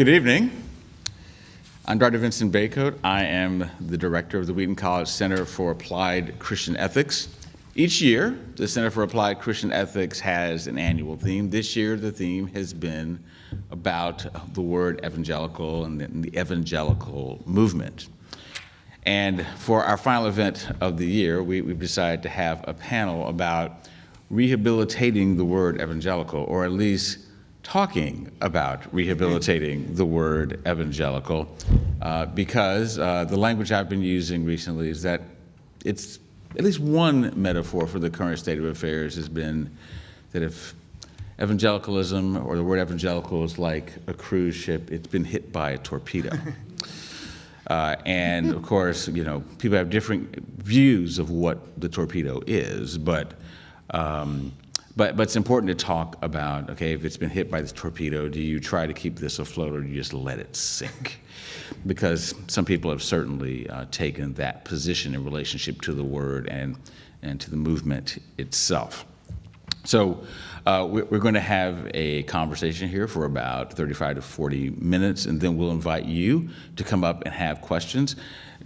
Good evening. I'm Dr. Vincent Bacote. I am the director of the Wheaton College Center for Applied Christian Ethics. Each year, the Center for Applied Christian Ethics has an annual theme. This year, the theme has been about the word evangelical and the evangelical movement. And for our final event of the year, we've decided to have a panel about rehabilitating the word evangelical, or at least talking about rehabilitating the word evangelical, because the language I've been using recently is that it's at least one metaphor for the current state of affairs has been that if evangelicalism, or the word evangelical, is like a cruise ship, it's been hit by a torpedo. And of course, you know, people have different views of what the torpedo is, but it's important to talk about, okay, if it's been hit by this torpedo, do you try to keep this afloat or do you just let it sink? Because some people have certainly taken that position in relationship to the word and to the movement itself. So we're going to have a conversation here for about 35 to 40 minutes, and then we'll invite you to come up and have questions.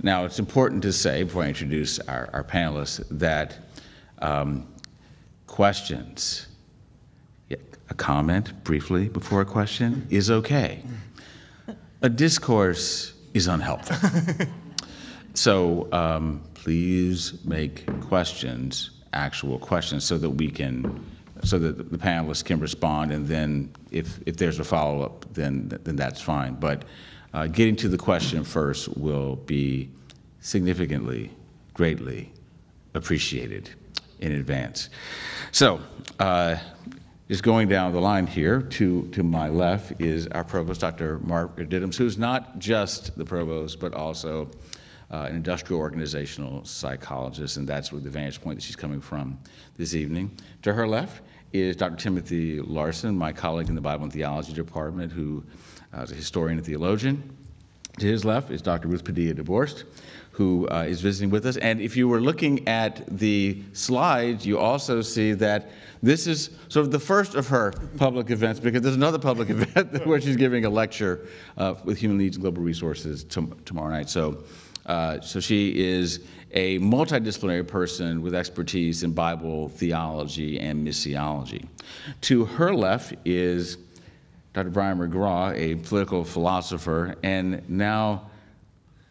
Now, it's important to say, before I introduce our panelists, that questions, a comment briefly before a question is okay. A discourse is unhelpful. So please make questions actual questions so that the panelists can respond, and then if there's a follow-up, then that's fine. But getting to the question first will be significantly, greatly appreciated in advance. So just going down the line here, to my left is our provost, Dr. Margaret Diddams, who's not just the provost, but also an industrial organizational psychologist, and that's where the vantage point that she's coming from this evening. To her left is Dr. Timothy Larson, my colleague in the Bible and Theology Department, who is a historian and theologian. To his left is Dr. Ruth Padilla, DeBorst, who is visiting with us. And if you were looking at the slides, you also see that this is sort of the first of her public events, because there's another public event where she's giving a lecture with Human Needs and Global Resources tomorrow night. So she is a multidisciplinary person with expertise in Bible theology and missiology. To her left is Dr. Bryan McGraw, a political philosopher and now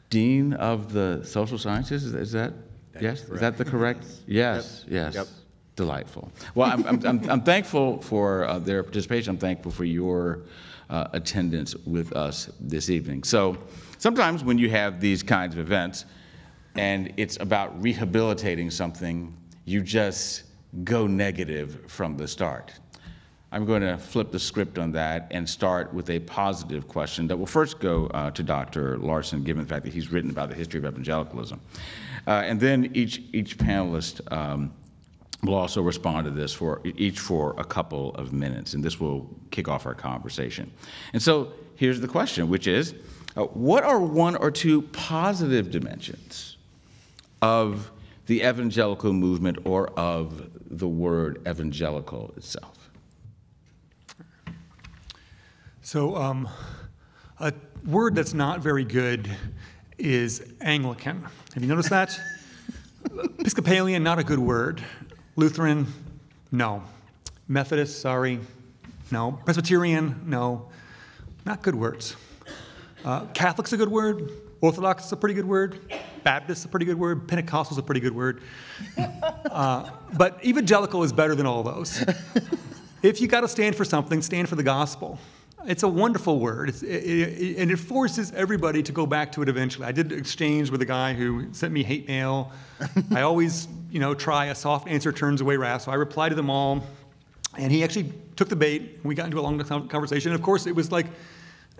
Dean of the Social Sciences. Is that yes? Correct. Is that the correct? Yes. Yes. Yep. Delightful. Well, I'm thankful for their participation. I'm thankful for your attendance with us this evening. So sometimes when you have these kinds of events and it's about rehabilitating something, you just go negative from the start. I'm going to flip the script on that and start with a positive question that will first go to Dr. Larson, given the fact that he's written about the history of evangelicalism. And then each panelist will also respond to this each for a couple of minutes, and this will kick off our conversation. And so here's the question, which is, what are one or two positive dimensions of the evangelical movement or of the word evangelical itself? So a word that's not very good is Anglican. Have you noticed that? Episcopalian, not a good word. Lutheran, no. Methodist, sorry, no. Presbyterian, no. Not good words. Catholic's a good word. Orthodox is a pretty good word. Baptist is a pretty good word. Pentecostal is a pretty good word. But evangelical is better than all those. If you got to stand for something, stand for the gospel. It's a wonderful word, and it forces everybody to go back to it eventually. I did exchange with a guy who sent me hate mail. I always, try a soft answer turns away wrath, so I replied to them all, and he actually took the bait. We got into a long conversation. And of course, it was like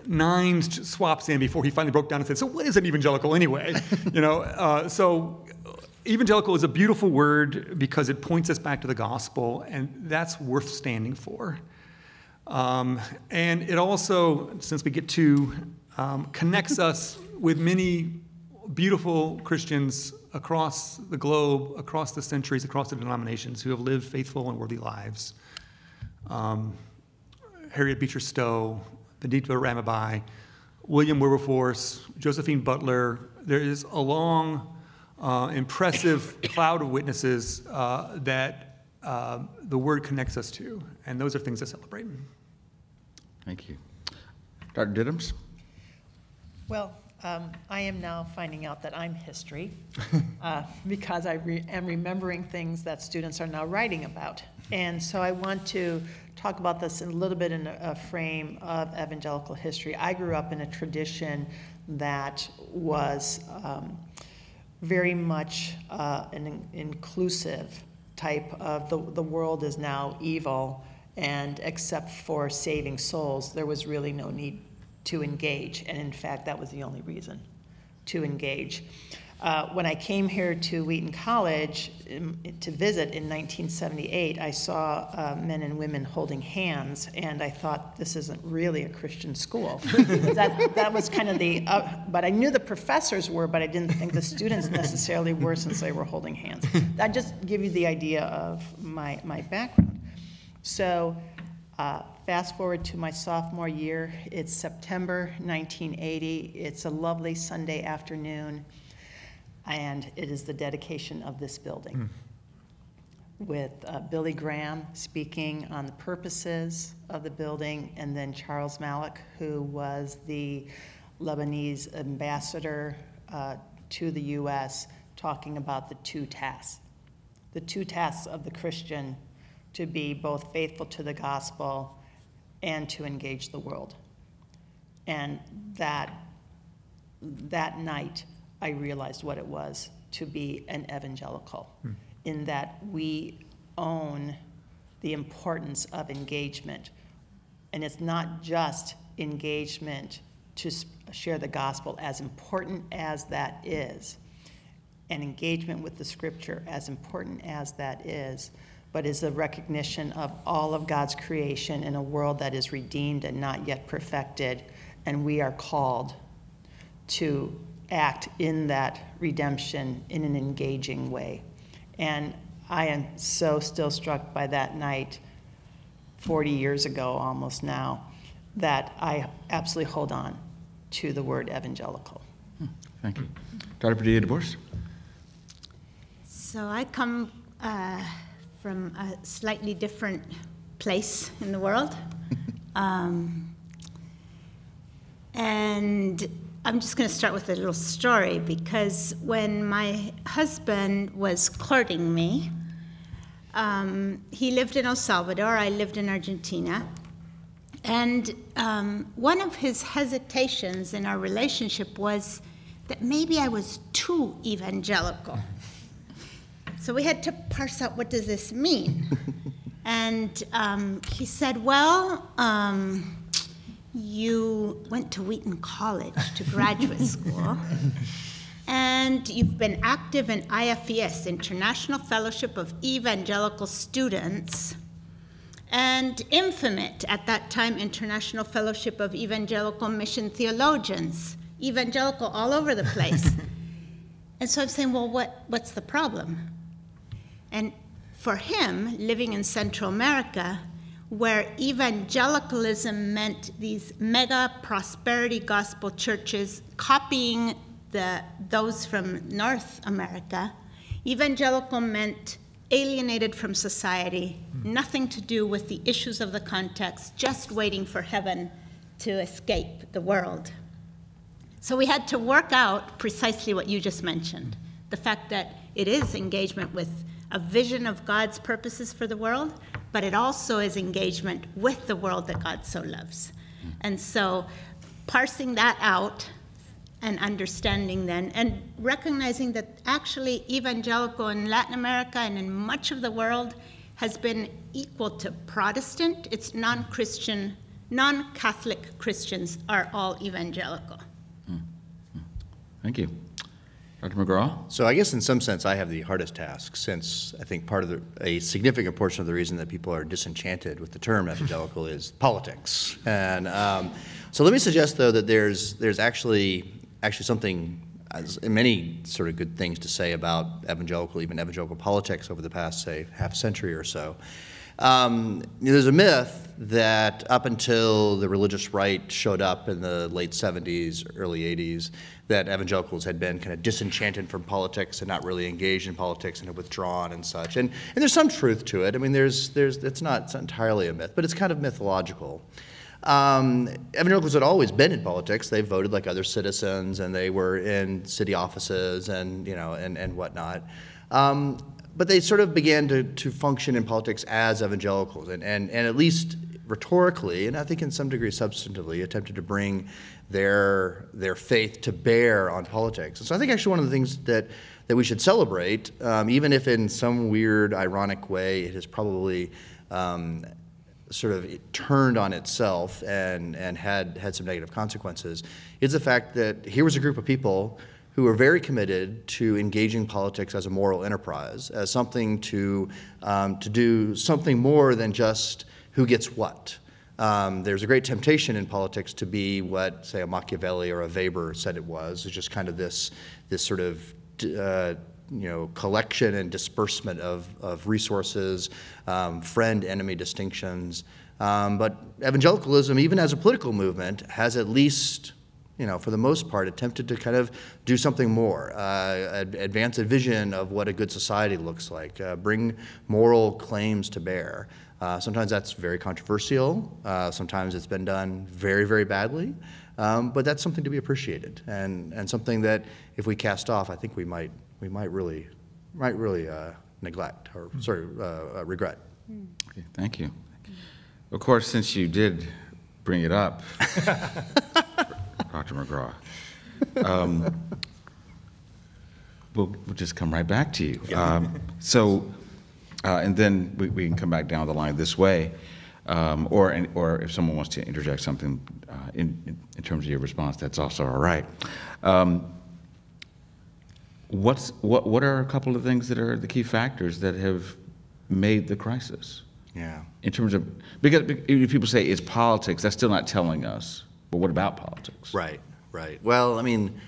9 swaps in before he finally broke down and said, "So what is an evangelical anyway?" So evangelical is a beautiful word because it points us back to the gospel, and that's worth standing for. And it also, since we get to, connects us with many beautiful Christians across the globe, across the centuries, across the denominations who have lived faithful and worthy lives. Harriet Beecher Stowe, Benedicto Ramabai, William Wilberforce, Josephine Butler. There is a long, impressive cloud of witnesses that the Word connects us to, and those are things to celebrate. Thank you. Dr. Diddams? Well, I am now finding out that I'm history because I am remembering things that students are now writing about. And so I want to talk about this a little bit in a frame of evangelical history. I grew up in a tradition that was very much an inclusive type of the world is now evil, and except for saving souls, there was really no need to engage. And in fact, that was the only reason to engage. When I came here to Wheaton College to visit in 1978, I saw men and women holding hands, and I thought, this isn't really a Christian school. that was kind of the, but I knew the professors were, but I didn't think the students necessarily were, since they were holding hands. That just give you the idea of my background. So fast forward to my sophomore year, it's September 1980. It's a lovely Sunday afternoon, and it is the dedication of this building with Billy Graham speaking on the purposes of the building, and then Charles Malik, who was the Lebanese ambassador to the U.S., talking about the two tasks of the Christian: to be both faithful to the gospel and to engage the world. And that night, I realized what it was to be an evangelical, in that we own the importance of engagement. And it's not just engagement to share the gospel, as important as that is, and engagement with the scripture, as important as that is, but is a recognition of all of God's creation in a world that is redeemed and not yet perfected, and we are called to act in that redemption in an engaging way. And I am so still struck by that night, 40 years ago almost now, that I absolutely hold on to the word evangelical. Thank you. Dr. Padilla, DeBorst? So I come from a slightly different place in the world. And I'm just going to start with a little story, because when my husband was courting me, he lived in El Salvador, I lived in Argentina. And one of his hesitations in our relationship was that maybe I was too evangelical. So we had to parse out, what does this mean? And he said, well, you went to Wheaton College, to graduate school, and you've been active in IFES, International Fellowship of Evangelical Students, and INFIMIT, at that time, International Fellowship of Evangelical Mission Theologians, evangelical all over the place. And so I'm saying, well, what's the problem? And for him, living in Central America, where evangelicalism meant these mega prosperity gospel churches copying those from North America, evangelical meant alienated from society, nothing to do with the issues of the context, just waiting for heaven to escape the world. So we had to work out precisely what you just mentioned, the fact that it is engagement with a vision of God's purposes for the world, but it also is engagement with the world that God so loves. And so parsing that out and understanding then, and recognizing that actually evangelical in Latin America and in much of the world has been equal to Protestant. It's non-Christian, non-Catholic Christians are all evangelical. Thank you. Dr. McGraw? So I guess in some sense I have the hardest task, since I think part of a significant portion of the reason that people are disenchanted with the term evangelical is politics. And so let me suggest, though, that there's actually something, many sort of good things to say about evangelical, even evangelical politics over the past, say, half century or so. There's a myth that up until the religious right showed up in the late 70s, early 80s, that evangelicals had been kind of disenchanted from politics and not really engaged in politics and had withdrawn and such. And there's some truth to it. I mean, it's not entirely a myth, but it's kind of mythological. Evangelicals had always been in politics. They voted like other citizens, and they were in city offices and, and whatnot. But they sort of began to function in politics as evangelicals, and at least rhetorically, and I think in some degree substantively, attempted to bring their faith to bear on politics. And so I think actually one of the things that we should celebrate, even if in some weird, ironic way it has probably sort of turned on itself and had some negative consequences, is the fact that here was a group of people who were very committed to engaging politics as a moral enterprise, as something to do something more than just who gets what. There's a great temptation in politics to be what, say, a Machiavelli or a Weber said it was. It's just kind of this sort of collection and disbursement of resources, friend-enemy distinctions. But evangelicalism, even as a political movement, has at least, for the most part, attempted to kind of do something more, advance a vision of what a good society looks like, bring moral claims to bear. Sometimes that's very controversial. Sometimes it's been done very, very badly. But that's something to be appreciated, and something that if we cast off, I think we might really neglect or regret. Okay, thank you. Of course, since you did bring it up, Dr. McGraw, we'll just come right back to you. And then we can come back down the line this way, or if someone wants to interject something in terms of your response, that's also all right. What are a couple of things that are the key factors that have made the crisis? Yeah. In terms of, because if people say it's politics, that's still not telling us. But what about politics? Right. Well, I mean,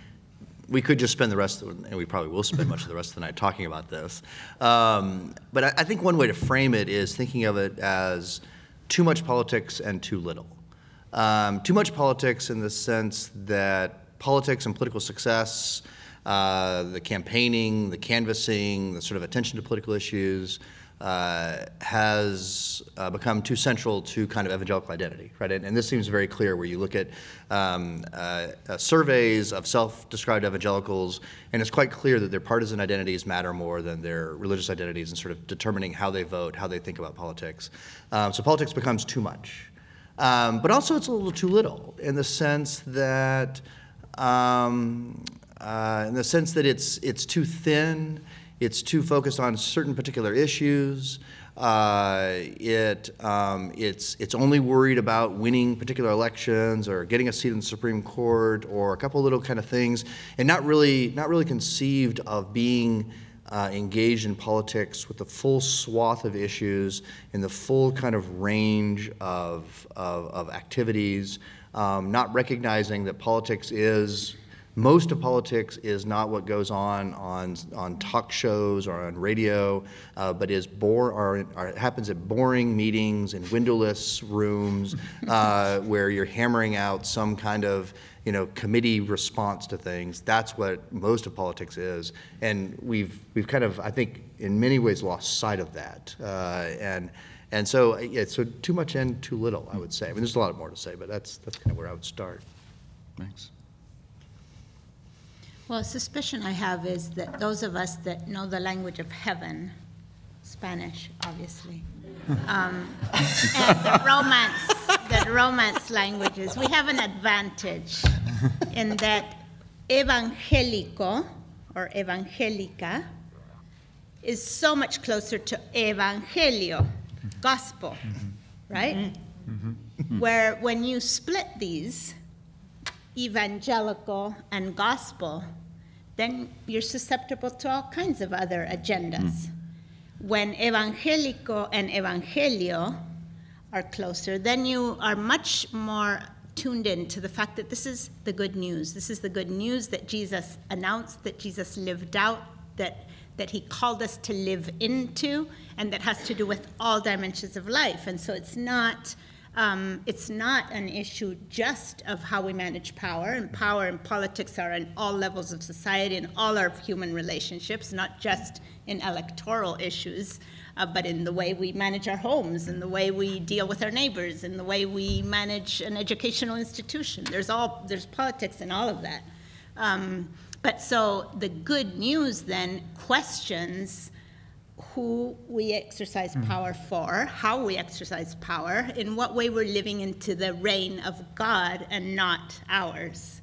we could just spend the rest of the, and we probably will spend much of the rest of the night talking about this. But I think one way to frame it is thinking of it as too much politics and too little. Too much politics in the sense that politics and political success, the campaigning, the canvassing, the sort of attention to political issues has become too central to kind of evangelical identity, right? And this seems very clear where you look at surveys of self-described evangelicals, and it's quite clear that their partisan identities matter more than their religious identities in sort of determining how they vote, how they think about politics. So politics becomes too much. But also it's a little too little in the sense that it's too thin. It's too focused on certain particular issues. It's only worried about winning particular elections or getting a seat in the Supreme Court or a couple little kind of things, and not really conceived of being engaged in politics with the full swath of issues and the full kind of range of activities. Not recognizing that most of politics is not what goes on talk shows or on radio, but happens at boring meetings in windowless rooms where you're hammering out some kind of committee response to things. That's what most of politics is, and we've kind of, I think, in many ways lost sight of that. And so too much and too little, I would say. I mean, there's a lot more to say, but that's kind of where I would start. Thanks. Well, a suspicion I have is that those of us that know the language of heaven, Spanish, obviously, and the Romance languages, we have an advantage in that evangelico or evangelica is so much closer to evangelio, gospel, right? Where when you split these, evangelical and gospel, then you're susceptible to all kinds of other agendas. When evangelico and evangelio are closer, then you are much more tuned in to the fact that this is the good news. This is the good news that Jesus announced, that Jesus lived out, that that he called us to live into, and that has to do with all dimensions of life. And so it's not an issue just of how we manage power, and power and politics are in all levels of society and all our human relationships, not just in electoral issues, but in the way we manage our homes, in the way we deal with our neighbors, in the way we manage an educational institution. There's politics in all of that. But so the good news then questions who we exercise power for, how we exercise power, in what way we're living into the reign of God and not ours.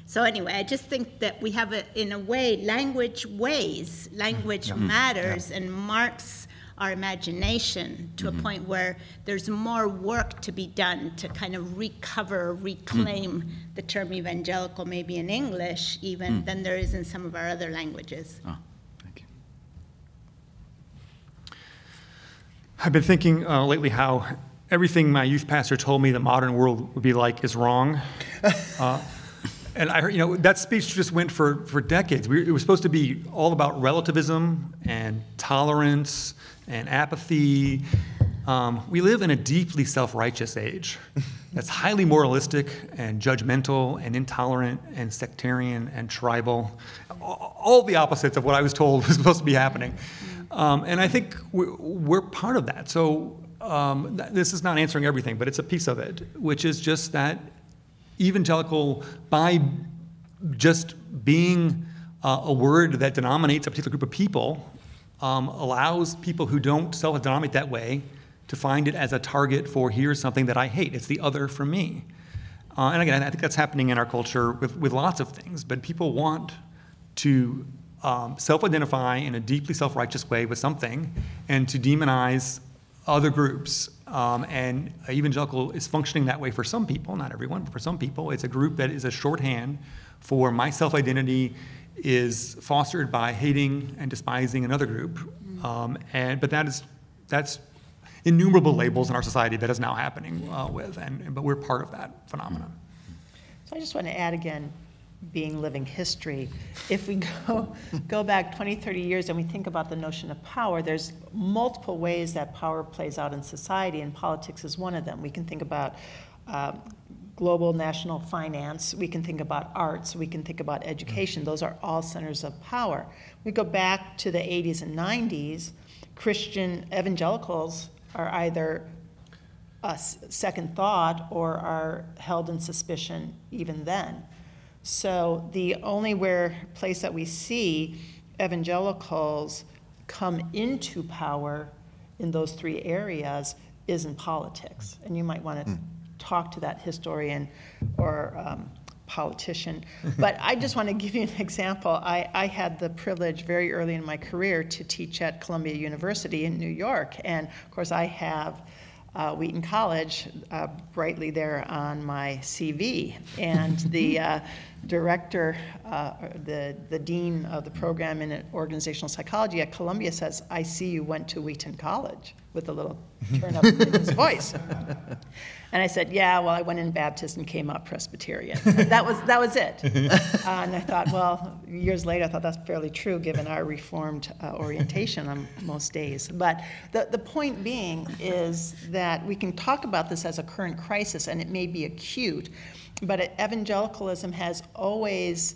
So anyway, I just think that we have, in a way, language weighs, language matters and marks our imagination to a point where there's more work to be done to kind of recover or reclaim the term evangelical, maybe in English even, than there is in some of our other languages. Oh, thank you. I've been thinking lately how everything my youth pastor told me the modern world would be like is wrong. And I heard, that speech just went for decades. It was supposed to be all about relativism and tolerance and apathy. We live in a deeply self-righteous age that's highly moralistic and judgmental and intolerant and sectarian and tribal. All the opposites of what I was told was supposed to be happening. And I think we're part of that. So this is not answering everything, but it's a piece of it, which is just that evangelical, by just being a word that denominates a particular group of people, allows people who don't self-denominate that way to find it as a target for here's something that I hate. It's the other from me. And again, I think that's happening in our culture with lots of things, but people want to self-identify in a deeply self-righteous way with something and to demonize other groups. And evangelical is functioning that way for some people, not everyone, but for some people. It's a group that is a shorthand for my self-identity is fostered by hating and despising another group. But that's innumerable labels in our society that is now happening but we're part of that phenomenon. So I just want to add again, being living history, if we go back 20, 30 years and we think about the notion of power, there's multiple ways that power plays out in society, and politics is one of them. We can think about global national finance, we can think about arts, we can think about education. Those are all centers of power. We go back to the 80s and 90s, Christian evangelicals are either a second thought or are held in suspicion even then. So the only place that we see evangelicals come into power in those three areas is in politics. And you might want to talk to that historian or politician. But I just want to give you an example. I had the privilege very early in my career to teach at Columbia University in New York. And of course I have Wheaton College brightly there on my CV. And the director, the dean of the program in organizational psychology at Columbia says, "I see you went to Wheaton College," with a little turn up in his voice. And I said, "Yeah, well, I went in Baptist and came out Presbyterian." That was it. And I thought, well, years later, I thought that's fairly true given our Reformed orientation on most days. But the point being is that we can talk about this as a current crisis, and it may be acute, but evangelicalism has always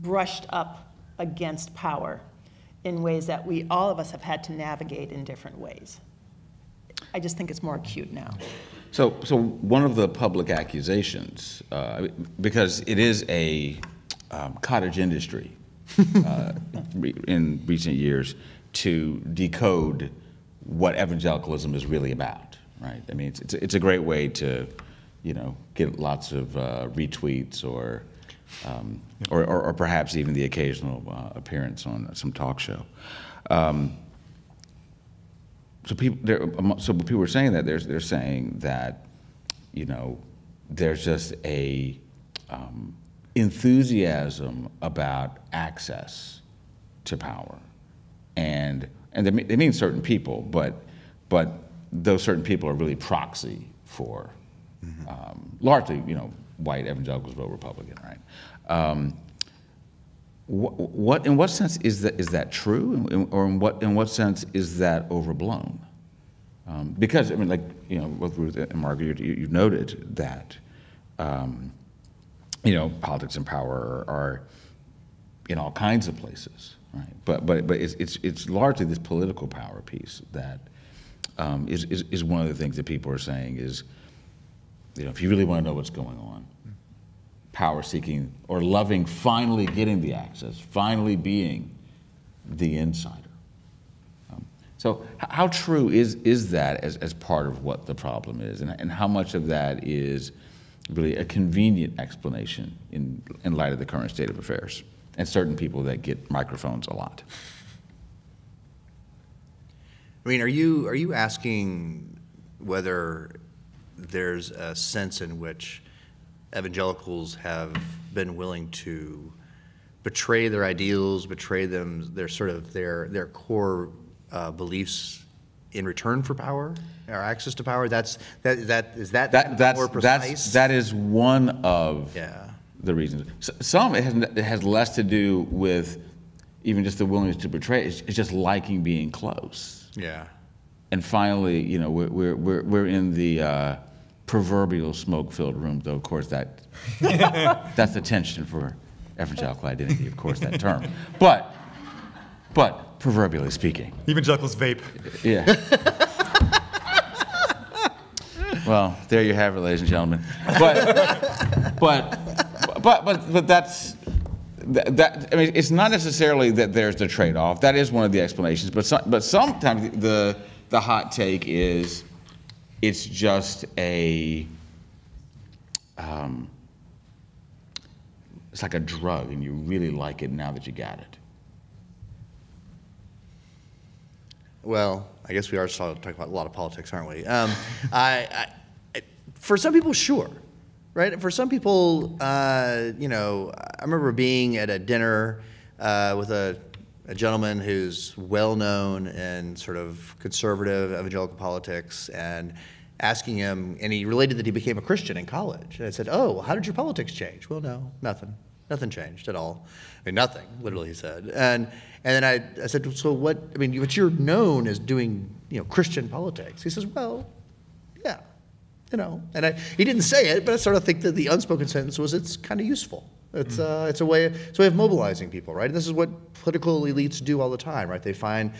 brushed up against power in ways that all of us have had to navigate in different ways. I just think it's more acute now. So one of the public accusations, because it is a cottage industry in recent years to decode what evangelicalism is really about, right? I mean, it's a great way to, get lots of retweets or perhaps even the occasional appearance on some talk show. So people were saying that they're saying that, there's just a enthusiasm about access to power, and they mean certain people, but those certain people are really proxy for largely, white evangelicals vote Republican, right? What in what sense is that true, or in what sense is that overblown? Because I mean, like, you know, both Ruth and Margaret, you noted that you know, politics and power are in all kinds of places, right? But it's largely this political power piece that is one of the things that people are saying is, you know, if you really want to know what's going on, power seeking or loving finally getting the access, finally being the insider. So how true is that as part of what the problem is, and how much of that is really a convenient explanation in light of the current state of affairs and certain people that get microphones a lot? I mean, are you asking whether there's a sense in which evangelicals have been willing to betray their ideals, betray their core beliefs in return for power or access to power? That's more precise? That is one of the reasons. Some it has less to do with even just the willingness to betray. It's just liking being close. Yeah. And finally, you know, we're in the proverbial smoke-filled room, though of course that's the tension for evangelical identity, of course, that term. But proverbially speaking. Evangelicals vape. Yeah. Well, there you have it, ladies and gentlemen. But that's that. I mean, it's not necessarily that there's the trade-off. That is one of the explanations. But sometimes the hot take is it's just a it's like a drug, and you really like it now that you got it. Well, I guess we are talking about a lot of politics, aren't we? For some people, sure, right? For some people, you know, I remember being at a dinner with a gentleman who's well-known in sort of conservative evangelical politics, and asking him, and he related that he became a Christian in college. And I said, "Oh, how did your politics change?" "Well, no, nothing. Nothing changed at all." I mean, nothing, literally, he said. And then I said, "So what, I mean, but you're known as doing, you know, Christian politics." He says, "Well, yeah, you know." And he didn't say it, but I sort of think that the unspoken sentence was, it's kind of useful. It's a way of mobilizing people, right? And this is what political elites do all the time, right? They find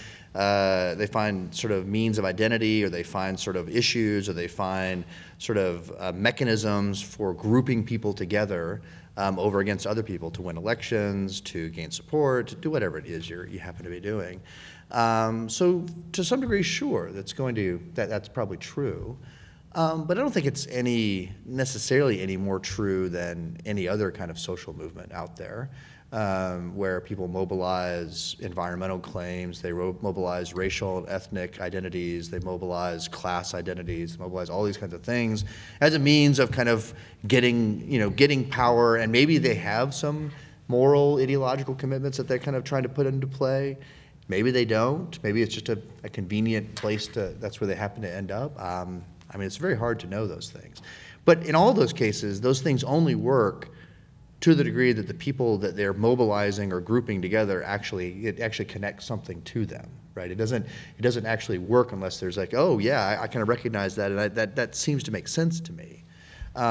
sort of means of identity, or they find sort of issues, or they find sort of mechanisms for grouping people together over against other people to win elections, to gain support, to do whatever it is you happen to be doing. So to some degree, sure, that's probably true. But I don't think it's necessarily any more true than any other kind of social movement out there, where people mobilize environmental claims, they mobilize racial and ethnic identities, they mobilize class identities, mobilize all these kinds of things as a means of kind of getting power, and maybe they have some moral, ideological commitments that they're kind of trying to put into play. Maybe they don't. Maybe it's just a convenient place that's where they happen to end up. I mean, it's very hard to know those things. But in all those cases, those things only work to the degree that the people that they're mobilizing or grouping together it actually connects something to them, right? It doesn't actually work unless there's like, oh yeah, I kind of recognize that, and that seems to make sense to me. So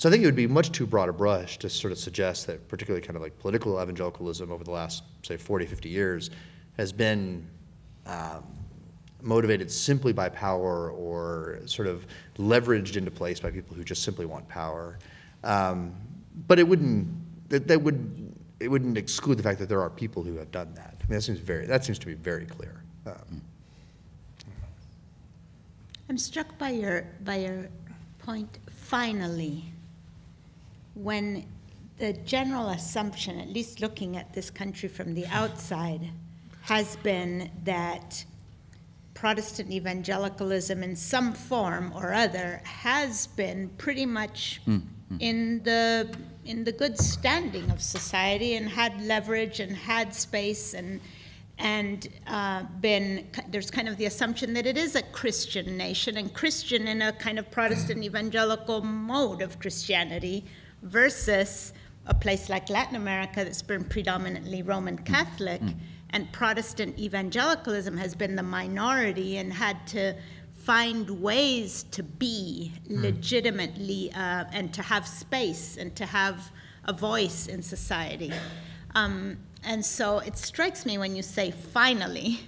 I think it would be much too broad a brush to sort of suggest that particularly kind of like political evangelicalism over the last, say, 40, 50 years has been motivated simply by power, or sort of leveraged into place by people who just simply want power. But it wouldn't exclude the fact that there are people who have done that. I mean, that seems to be very clear. I'm struck by your point, finally, when the general assumption, at least looking at this country from the outside, has been that Protestant evangelicalism in some form or other has been pretty much in the good standing of society, and had leverage and had space, and there's kind of the assumption that it is a Christian nation, and Christian in a kind of Protestant evangelical mode of Christianity, versus a place like Latin America that's been predominantly Roman Catholic, and Protestant evangelicalism has been the minority and had to find ways to be legitimately and to have space and to have a voice in society. And so it strikes me when you say finally,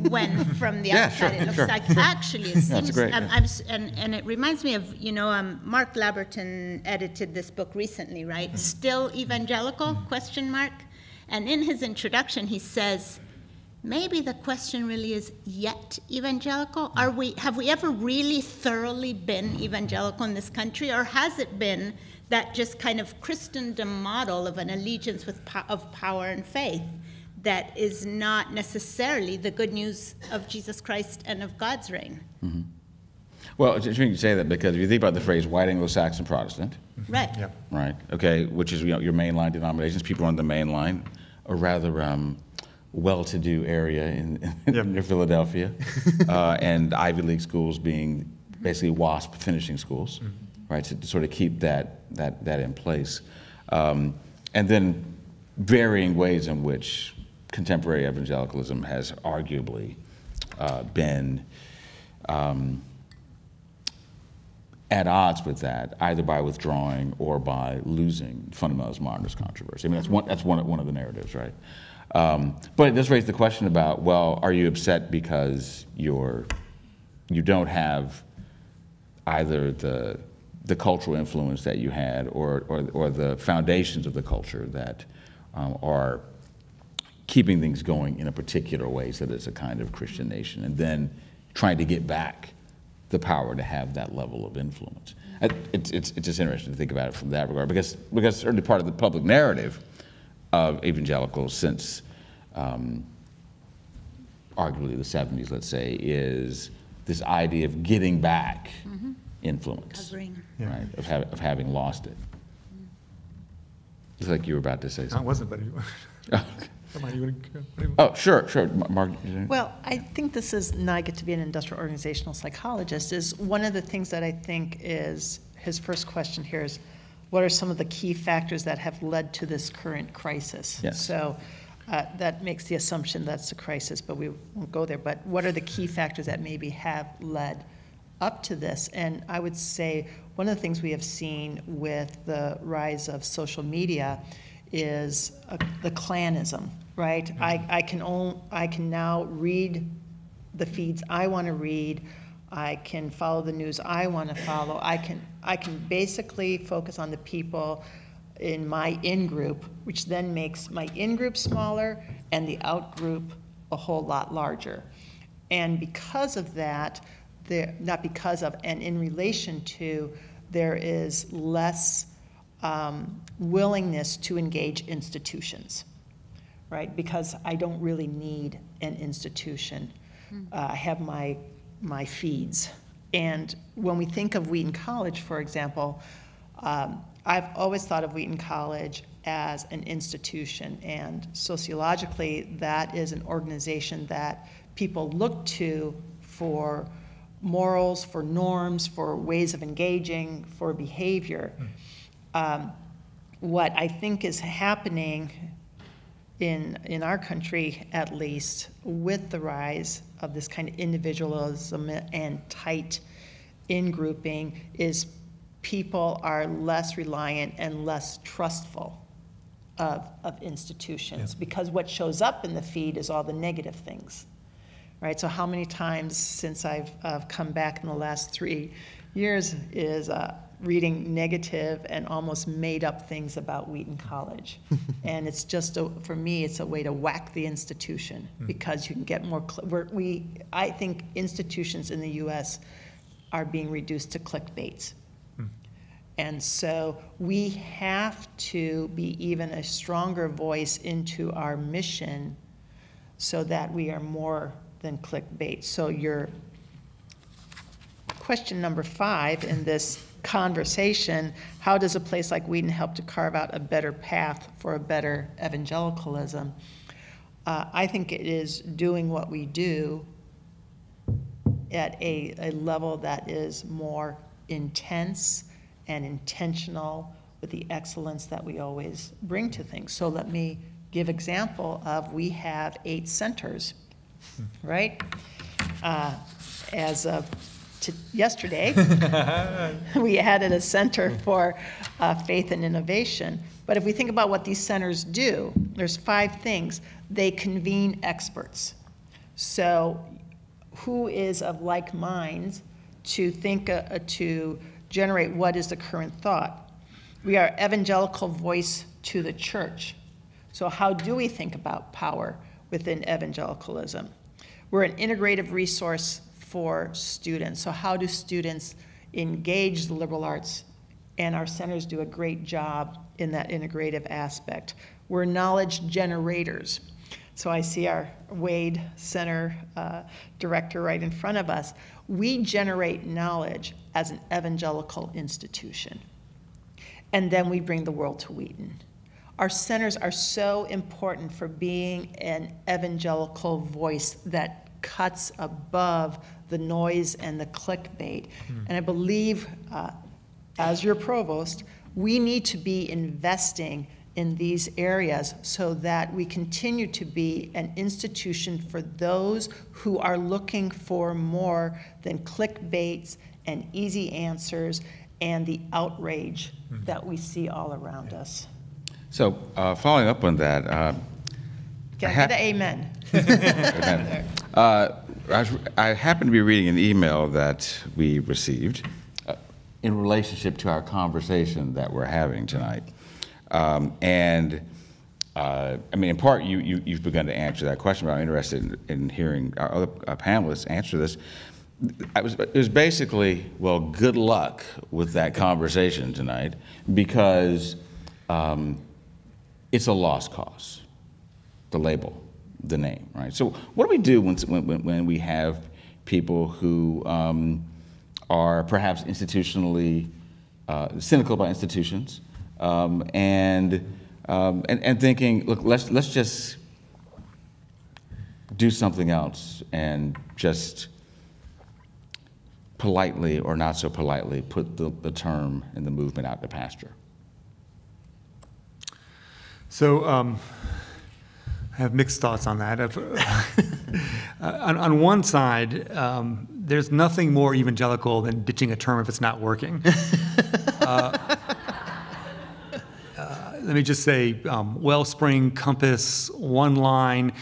when from the outside it looks like actually it seems, great, and it reminds me of, Mark Laberton edited this book recently, right? Still Evangelical, question mark. And in his introduction, he says, maybe the question really is yet evangelical? Have we ever really thoroughly been evangelical in this country, or has it been that just kind of Christendom model of an allegiance of power and faith that is not necessarily the good news of Jesus Christ and of God's reign? Well, it's interesting you say that, because if you think about the phrase white Anglo-Saxon Protestant, Right. Yeah. right, okay, which is your mainline denominations, people on the main line, a rather well-to-do area near Philadelphia, and Ivy League schools being basically WASP finishing schools, right, to sort of keep that in place. And then varying ways in which contemporary evangelicalism has arguably been at odds with that, either by withdrawing or by losing fundamentalist modernist controversy. I mean, that's one of the narratives, right? But it does raise the question about, well, are you upset because you don't have either the cultural influence that you had or the foundations of the culture that are keeping things going in a particular way so that it's a kind of Christian nation, and then trying to get back the power to have that level of influence. It's just interesting to think about it from that regard, because certainly part of the public narrative of evangelicals since arguably the 70s, let's say, is this idea of getting back influence, right? Of having lost it. It's like you were about to say something. I wasn't, but Oh, sure, Mark. Well, I think this is, now I get to be an industrial organizational psychologist, is one of the things that I think is, his first question here is, what are some of the key factors that have led to this current crisis? Yes. So that makes the assumption that's a crisis, but we won't go there. But what are the key factors that maybe have led up to this? And I would say one of the things we have seen with the rise of social media is the clanism, right? I can now read the feeds I want to read. I can follow the news I want to follow. I can basically focus on the people in my in-group, which then makes my in-group smaller and the out-group a whole lot larger. And because of that, not because of, and in relation to, there is less willingness to engage institutions, right? Because I don't really need an institution. I have my feeds. And when we think of Wheaton College, for example, I've always thought of Wheaton College as an institution, and sociologically, that is an organization that people look to for morals, for norms, for ways of engaging, for behavior. What I think is happening in our country, at least, with the rise of this kind of individualism and tight in-grouping, is people are less reliant and less trustful of institutions, because what shows up in the feed is all the negative things, right? So how many times since I've come back in the last 3 years is reading negative and almost made up things about Wheaton College. And it's just, for me, it's a way to whack the institution, because you can get more, I think institutions in the US are being reduced to clickbaits. And so we have to be even a stronger voice into our mission so that we are more than clickbait. So your question number 5 in this conversation, how does a place like Wheaton help to carve out a better path for a better evangelicalism? I think it is doing what we do at a level that is more intense and intentional, with the excellence that we always bring to things. So let me give example of, we have 8 centers, right? As of yesterday, we added a center for faith and innovation. But if we think about what these centers do, there's 5 things. They convene experts. So who is of like minds to think, to generate what is the current thought? We are evangelical voice to the church. So how do we think about power within evangelicalism? We're an integrative resource for students. So how do students engage the liberal arts? And our centers do a great job in that integrative aspect. We're knowledge generators. So I see our Wade Center director right in front of us. We generate knowledge as an evangelical institution. And then we bring the world to Wheaton. Our centers are so important for being an evangelical voice that cuts above the noise and the clickbait. And I believe, as your provost, we need to be investing in these areas so that we continue to be an institution for those who are looking for more than clickbaits and easy answers and the outrage that we see all around us. So following up on that, Can I get an amen? I happened to be reading an email that we received in relationship to our conversation that we're having tonight. I mean, in part, you've begun to answer that question, but I'm interested in hearing our other panelists answer this. It was basically, well, good luck with that conversation tonight, because it's a lost cause, the label, the name, right? So what do we do when we have people who are perhaps institutionally cynical about institutions, and thinking, look, let's just do something else and just politely or not so politely put the term and the movement out to pasture? So I have mixed thoughts on that. On one side, there's nothing more evangelical than ditching a term if it's not working. Let me just say, Wellspring, Compass, One Line,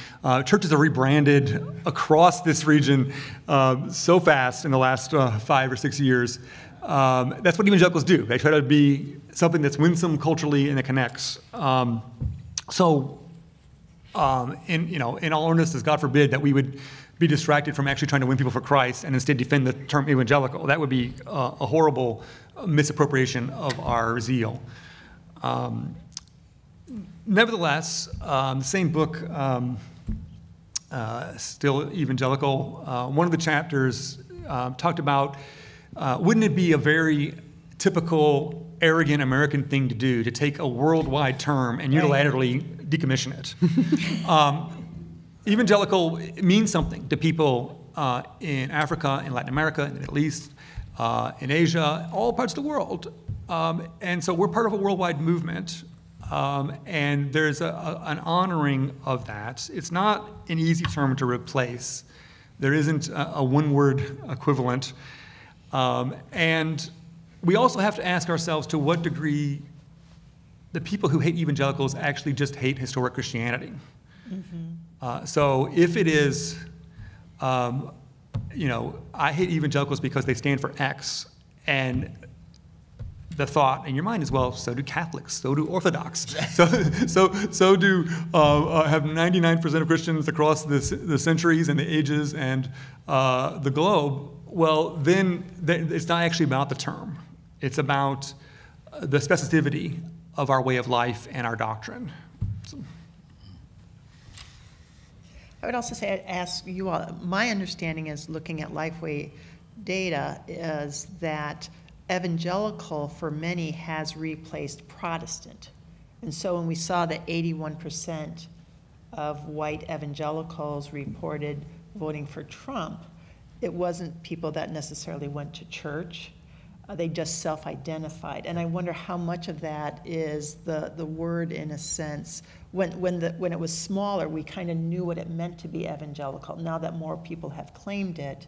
churches are rebranded across this region so fast in the last 5 or 6 years. That's what evangelicals do. They try to be something that's winsome culturally and that connects. In all earnestness, God forbid that we would be distracted from actually trying to win people for Christ and instead defend the term evangelical. That would be a horrible misappropriation of our zeal. Nevertheless, the same book, Still Evangelical, one of the chapters talked about, wouldn't it be a very typical arrogant American thing to do, to take a worldwide term and unilaterally decommission it? Evangelical means something to people in Africa, in Latin America, in the Middle East, in Asia, all parts of the world. And so we're part of a worldwide movement. And there's an honoring of that. It's not an easy term to replace. There isn't a one-word equivalent. And we also have to ask ourselves to what degree the people who hate evangelicals actually just hate historic Christianity. Mm-hmm. So if it is, I hate evangelicals because they stand for X, and the thought in your mind is, well, so do Catholics, so do Orthodox, so do have 99% of Christians across the centuries and the ages and the globe. Well, then it's not actually about the term. It's about the specificity of our way of life and our doctrine. So. I would also say, I'd ask you all, my understanding is, looking at Lifeway data, is that evangelical for many has replaced Protestant. And so when we saw that 81% of white evangelicals reported voting for Trump, it wasn't people that necessarily went to church. They just self-identified. And I wonder how much of that is the word, in a sense. When it was smaller, we kind of knew what it meant to be evangelical. Now that more people have claimed it,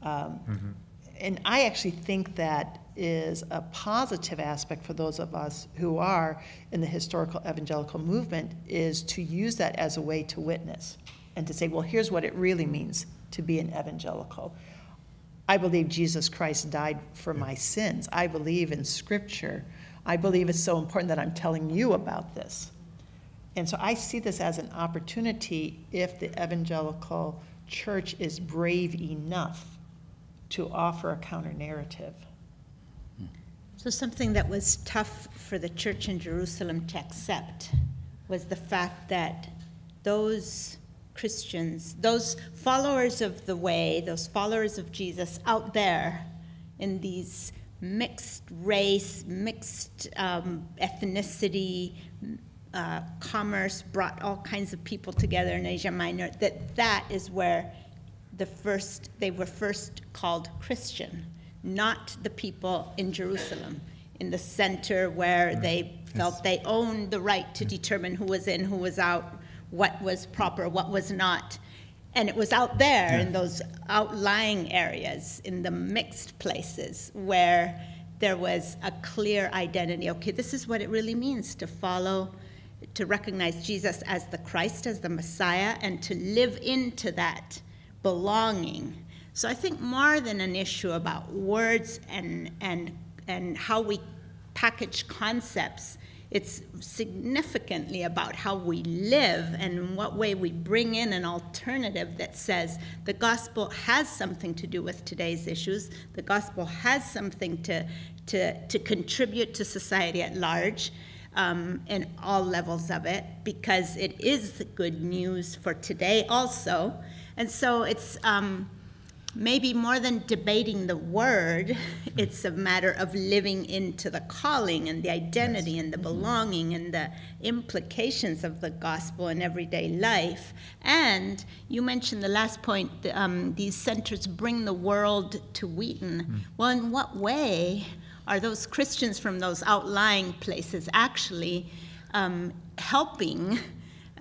and I actually think that is a positive aspect for those of us who are in the historical evangelical movement, is to use that as a way to witness and to say, well, here's what it really means to be an evangelical. I believe Jesus Christ died for my sins. I believe in Scripture. I believe it's so important that I'm telling you about this. And so I see this as an opportunity if the evangelical church is brave enough to offer a counter-narrative. So something that was tough for the church in Jerusalem to accept was the fact that those Christians, those followers of the way, those followers of Jesus out there in these mixed race, mixed ethnicity, commerce, brought all kinds of people together in Asia Minor, that is where they were first called Christian, not the people in Jerusalem, in the center where they felt they owned the right to determine who was in, who was out, what was proper, what was not. And it was out there in those outlying areas, in the mixed places, where there was a clear identity. Okay, this is what it really means to follow, to recognize Jesus as the Christ, as the Messiah, and to live into that belonging. So I think more than an issue about words and how we package concepts, it's significantly about how we live and in what way we bring in an alternative that says the gospel has something to do with today's issues. The gospel has something to contribute to society at large, in all levels of it, because it is good news for today also. And so it's maybe more than debating the word, it's a matter of living into the calling and the identity and the belonging and the implications of the gospel in everyday life. And you mentioned the last point, these centers bring the world to Wheaton. Well, in what way are those Christians from those outlying places actually helping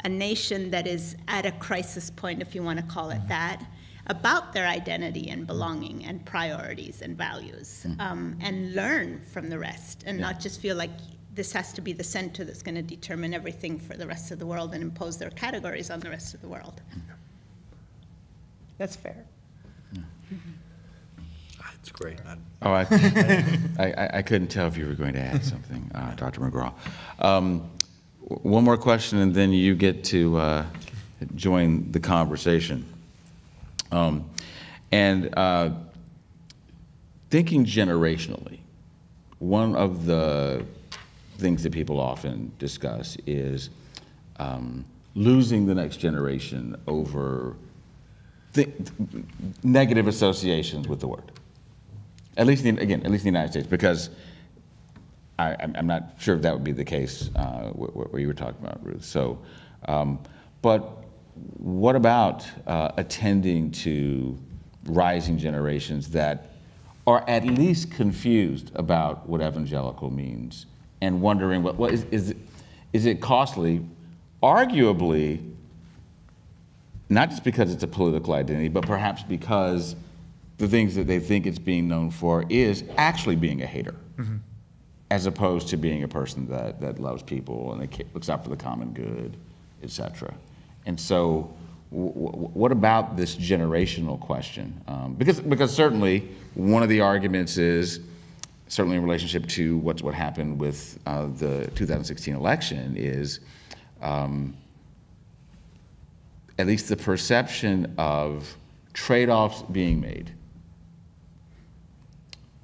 a nation that is at a crisis point, if you want to call it that, about their identity and belonging and priorities and values, and learn from the rest, and not just feel like this has to be the center that's going to determine everything for the rest of the world and impose their categories on the rest of the world. That's fair. It's great. I couldn't tell if you were going to add something, Dr. McGraw. One more question, and then you get to join the conversation. Thinking generationally, one of the things that people often discuss is losing the next generation over negative associations with the word. At least in the United States, because I'm not sure if that would be the case where you were talking about, Ruth. So, but what about attending to rising generations that are at least confused about what evangelical means and wondering what is it costly, arguably, not just because it's a political identity, but perhaps because the things that they think it's being known for is actually being a hater, as opposed to being a person that loves people and looks out for the common good, et cetera. And so what about this generational question? Because certainly one of the arguments is, certainly in relationship to what happened with the 2016 election, is at least the perception of trade-offs being made,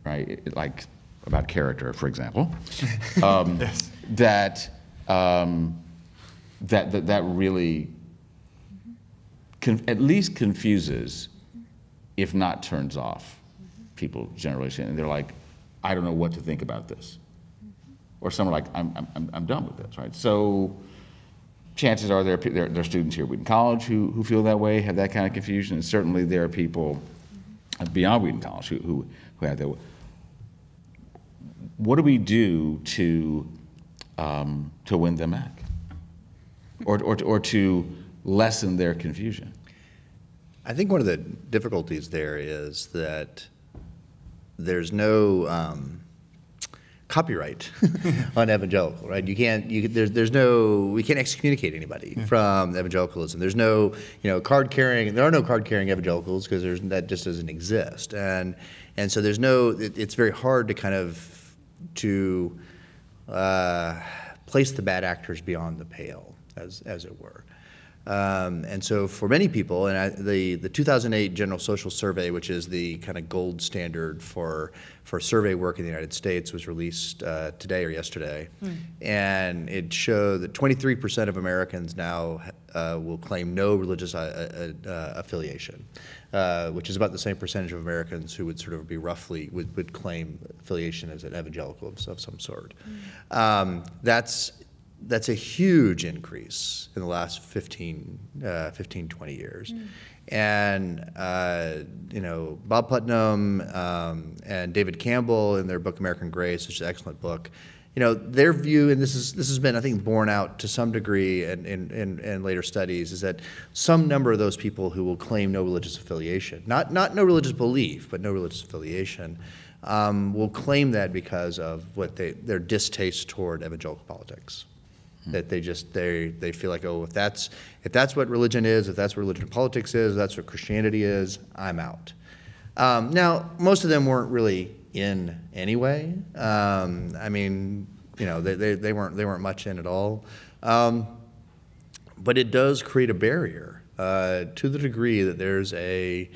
right? Like about character, for example, Yes. that really at least confuses, if not turns off, people generally, and they're like, I don't know what to think about this, or some are like, I'm done with this, right? So chances are there are students here at Wheaton College who feel that way, have that kind of confusion, and certainly there are people beyond Wheaton College who have that. what do we do to win them back, or to lessen their confusion? I think one of the difficulties there is that there's no copyright on evangelical, right? We can't excommunicate anybody from evangelicalism. There's no, card carrying. There are no card carrying evangelicals because that just doesn't exist, and so there's no. It's very hard to kind of place the bad actors beyond the pale, as it were. And so for many people, and the 2008 General Social Survey, which is the kind of gold standard for survey work in the United States, was released today or yesterday. And it showed that 23% of Americans now will claim no religious affiliation, which is about the same percentage of Americans who would sort of be roughly, would claim affiliation as an evangelical of some sort. That's a huge increase in the last 15, 20 years. And, Bob Putnam and David Campbell in their book, American Grace, which is an excellent book, their view, and this has been, I think, borne out to some degree in later studies, is that some number of those people who will claim no religious affiliation, not no religious belief, but no religious affiliation, will claim that because of their distaste toward evangelical politics. That they feel like, oh, if that's what religion is, if that's what religion and politics is, if that's what Christianity is, I'm out. Now, most of them weren't really in anyway. They weren't much in at all. But it does create a barrier to the degree that there's a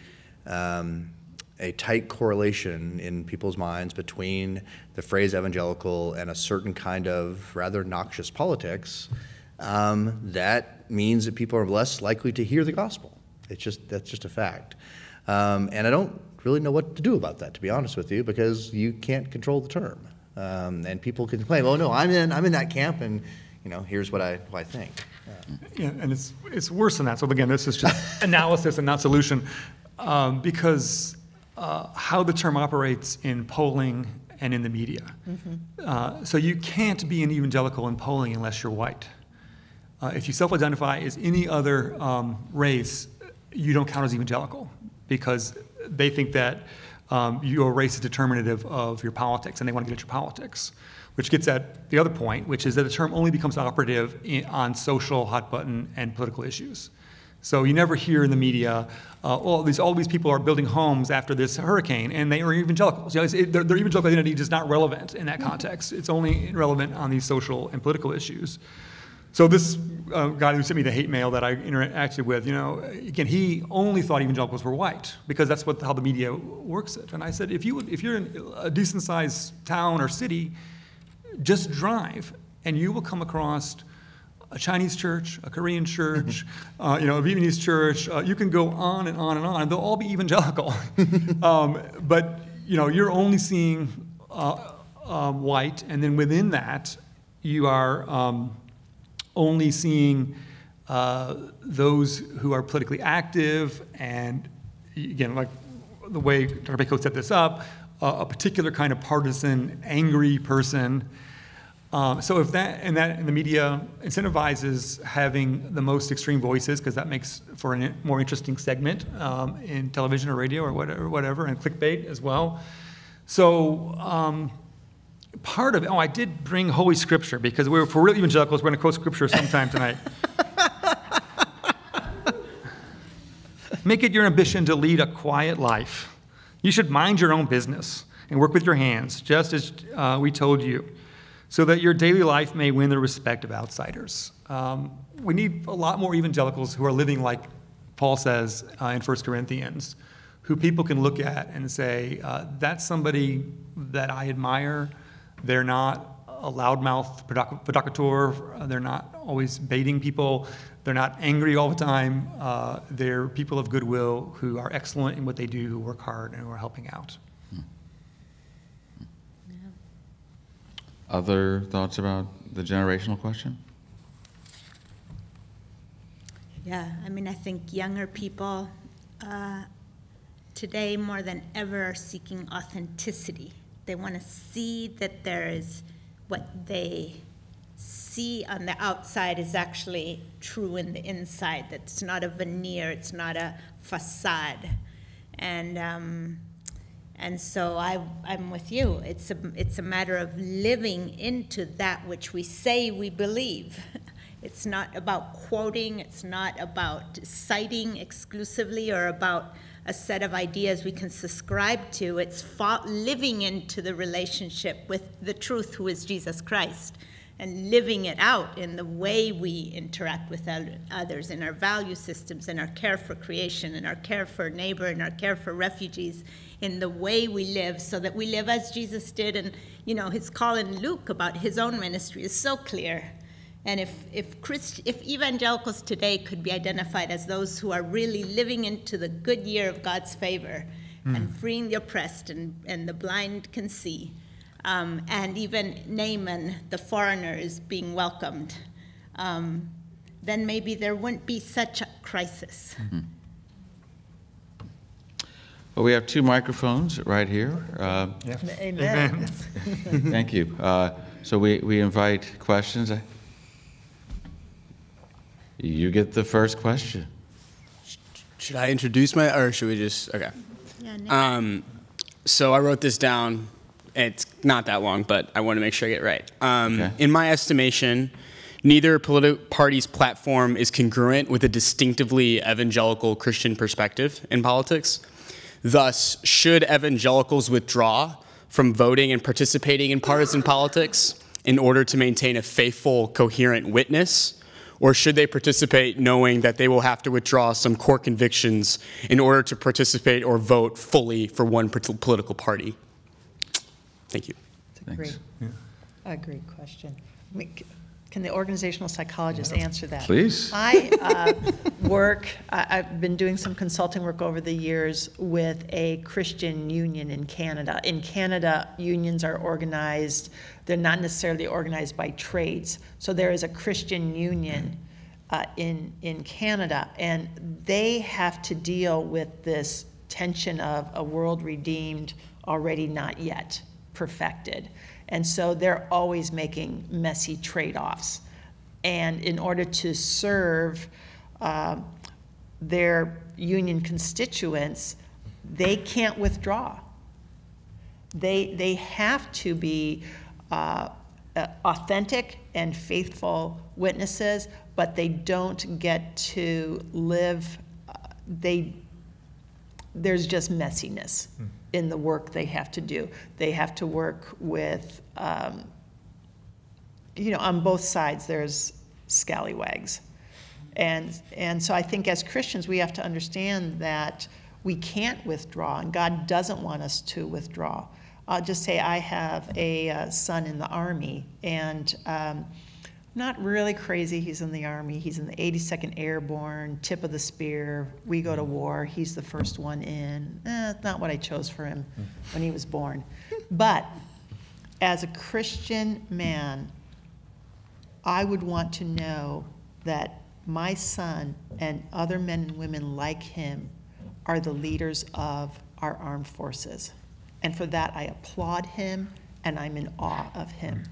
tight correlation in people's minds between the phrase evangelical and a certain kind of rather noxious politics. That means that people are less likely to hear the gospel. That's just a fact. And I don't really know what to do about that, to be honest with you, because you can't control the term. And people can claim, oh no, I'm in that camp, and here's what I think. Yeah, and it's worse than that. So again, this is just analysis and not solution, because how the term operates in polling and in the media. So you can't be an evangelical in polling unless you're white. If you self-identify as any other race, you don't count as evangelical, because they think that your race is determinative of your politics, and they want to get at your politics, which gets at the other point, which is that the term only becomes operative on social, hot-button, and political issues. So you never hear in the media, all these people are building homes after this hurricane, and they are evangelicals. Their evangelical identity is not relevant in that context. It's only relevant on these social and political issues. So this guy who sent me the hate mail that I interacted with, again, he only thought evangelicals were white, because that's how the media works it. And I said, if you're in a decent-sized town or city, just drive, and you will come across a Chinese church, a Korean church, a Vietnamese church. You can go on and on and on, and they'll all be evangelical. But you're only seeing white, and then within that, you are only seeing those who are politically active, and again, like the way Dr. Bacote set this up, a particular kind of partisan, angry person. So if and the media incentivizes having the most extreme voices, because that makes for a more interesting segment in television or radio or whatever, and clickbait as well. So part of it, I did bring Holy Scripture, because for real evangelicals, we're going to quote Scripture sometime tonight. Make it your ambition to lead a quiet life. You should mind your own business and work with your hands, just as we told you, so that your daily life may win the respect of outsiders. We need a lot more evangelicals who are living like Paul says in 1 Corinthians, who people can look at and say, that's somebody that I admire. They're not a loudmouth provocateur. They're not always baiting people. They're not angry all the time. They're people of goodwill who are excellent in what they do, who work hard, and who are helping out. Other thoughts about the generational question? Yeah, I think younger people today more than ever are seeking authenticity They want to see that there is what they see on the outside is actually true in the inside, that it's not a veneer, it's not a facade. And so I'm with you. It's a matter of living into that which we say we believe. It's not about quoting, it's not about citing exclusively or about a set of ideas we can subscribe to. It's living into the relationship with the truth, who is Jesus Christ, and living it out in the way we interact with others, in our value systems, in our care for creation, in our care for neighbor, in our care for refugees, in the way we live, so that we live as Jesus did. And, you know, his call in Luke about his own ministry is so clear. And if evangelicals today could be identified as those who are really living into the good year of God's favor and freeing the oppressed and the blind can see, and even Naaman, the foreigner, is being welcomed, then maybe there wouldn't be such a crisis. Mm-hmm. Well, we have 2 microphones right here. Amen. Thank you. So we invite questions. You get the first question. Should I introduce or should we just, okay. Yeah, Nick. So I wrote this down. It's not that long, but I want to make sure I get it right. Okay. In my estimation, neither political party's platform is congruent with a distinctively evangelical Christian perspective in politics. Thus, should evangelicals withdraw from voting and participating in partisan politics in order to maintain a faithful, coherent witness? Or should they participate knowing that they will have to withdraw some core convictions in order to participate or vote fully for one political party? Thank you. Thanks. A great question. I mean, can the organizational psychologist answer that? Please. I've been doing some consulting work over the years with a Christian union in Canada. In Canada, unions are organized, they're not necessarily organized by trades. So there is a Christian union in Canada, and they have to deal with this tension of a world redeemed, already not yet perfected. And so they're always making messy trade-offs. And in order to serve their union constituents, they can't withdraw. They have to be authentic and faithful witnesses, but they don't get to live, there's just messiness in the work they have to do. They have to work with, on both sides there's scallywags. And so I think as Christians we have to understand that we can't withdraw, and God doesn't want us to withdraw. I'll just say I have a son in the Army, and not really crazy. He's in the Army. He's in the 82nd Airborne, tip of the spear. We go to war. He's the first one in. It's not what I chose for him when he was born. But as a Christian man, I would want to know that my son and other men and women like him are the leaders of our armed forces. And for that, I applaud him, and I'm in awe of him.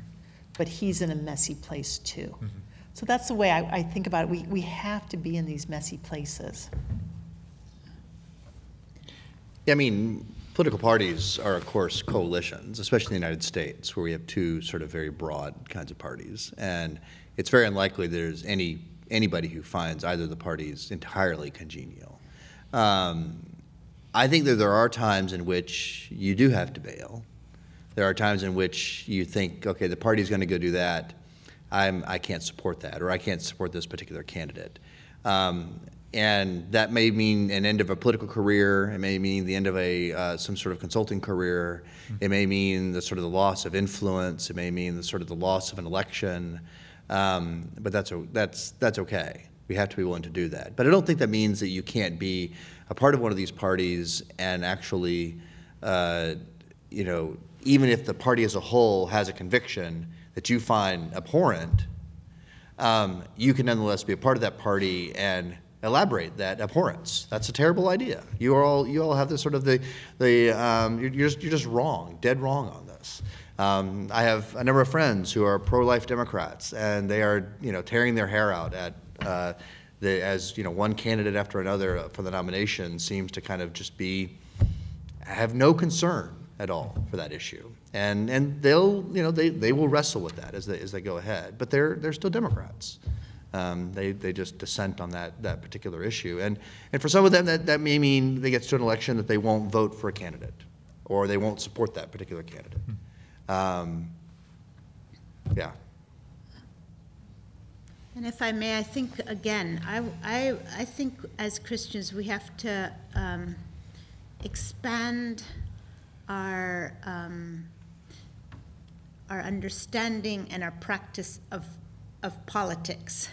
But he's in a messy place too. So that's the way I think about it. We have to be in these messy places. I mean, political parties are, of course, coalitions, especially in the United States, where we have 2 sort of very broad kinds of parties. And it's very unlikely there's anybody who finds either of the parties entirely congenial. I think that there are times in which you do have to bail. There are times in which you think, okay, the party's going to go do that. I can't support that, or I can't support this particular candidate. And that may mean an end of a political career. It may mean the end of some sort of consulting career. It may mean the sort of the loss of influence. It may mean the sort of the loss of an election. But that's okay. We have to be willing to do that. But I don't think that means that you can't be a part of one of these parties and actually, even if the party as a whole has a conviction that you find abhorrent, you can nonetheless be a part of that party and elaborate that abhorrence. That's a terrible idea. You all have this sort of you're just wrong, dead wrong on this. I have a number of friends who are pro-life Democrats, and they are tearing their hair out at as one candidate after another for the nomination seems to kind of just have no concern at all for that issue, and they'll they will wrestle with that as they go ahead. But they're still Democrats. They just dissent on that particular issue, and for some of them that may mean they get to an election that they won't vote for a candidate, or they won't support that particular candidate. Yeah. And if I may, I think again, I think as Christians we have to expand our understanding and our practice of politics.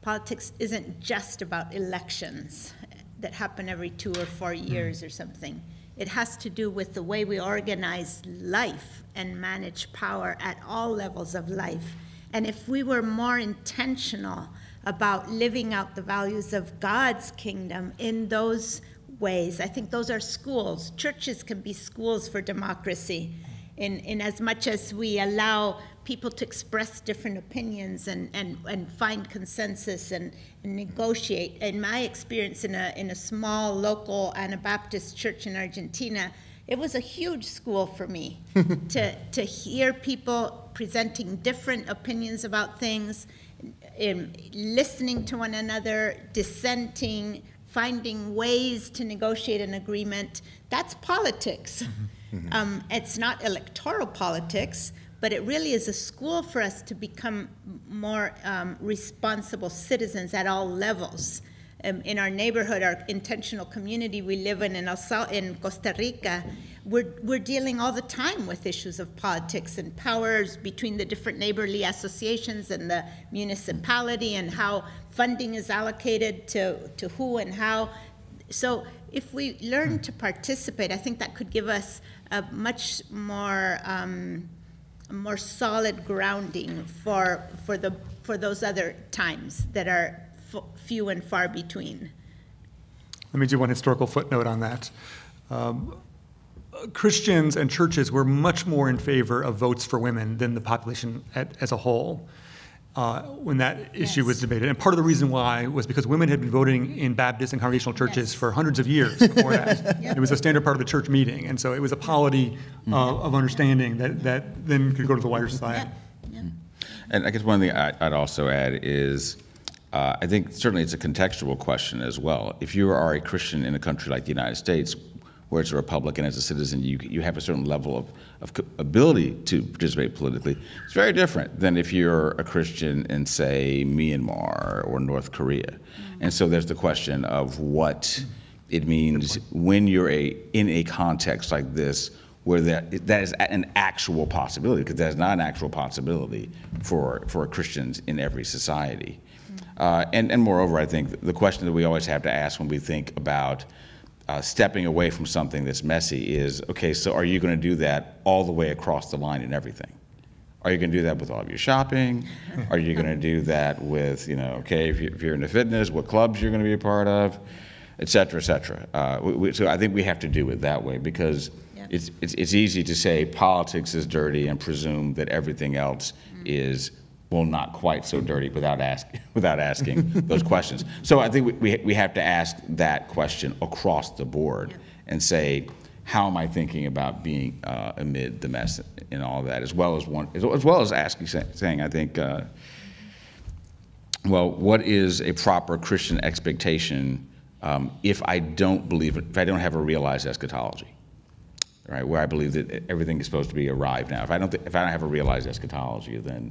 Politics isn't just about elections that happen every 2 or 4 years or something. It has to do with the way we organize life and manage power at all levels of life. And if we were more intentional about living out the values of God's kingdom in those ways, I think those are schools. Churches can be schools for democracy in as much as we allow people to express different opinions and find consensus and negotiate. In my experience in a small local Anabaptist church in Argentina, it was a huge school for me to hear people presenting different opinions about things, listening to one another, dissenting, finding ways to negotiate an agreement. That's politics. It's not electoral politics, but it really is a school for us to become more responsible citizens at all levels. In our neighborhood, our intentional community we live in Costa Rica, we're dealing all the time with issues of politics and powers between the different neighborly associations and the municipality, and how funding is allocated to who and how. So if we learn to participate, I think that could give us a much more solid grounding for those other times that are few and far between. Let me do one historical footnote on that. Christians and churches were much more in favor of votes for women than the population as a whole when that issue was debated. And part of the reason why was because women had been voting in Baptist and congregational churches for hundreds of years before that. It was a standard part of the church meeting. And so it was a polity of understanding that then could go to the wider society. And I guess one thing I'd also add is, I think certainly it's a contextual question as well. If you are a Christian in a country like the United States, where it's a republic, and as a citizen you have a certain level of ability to participate politically, it's very different than if you're a Christian in, say, Myanmar or North Korea. And so there's the question of what it means when you're in a context like this, where that is an actual possibility, because that's not an actual possibility for Christians in every society. And moreover, I think the question that we always have to ask when we think about stepping away from something that's messy is, okay, so are you going to do that all the way across the line in everything? Are you going to do that with all of your shopping? Are you going to do that with, okay, if you're into fitness, what clubs you're going to be a part of, et cetera, et cetera. So I think we have to do it that way, because it's easy to say politics is dirty and presume that everything else is, well, not quite so dirty without asking those questions. So I think we have to ask that question across the board and say, how am I thinking about being amid the mess and all of that, as well as asking, saying, I think, well, what is a proper Christian expectation if I don't have a realized eschatology, right? Where I believe that everything is supposed to be arrived now. If I don't have a realized eschatology, then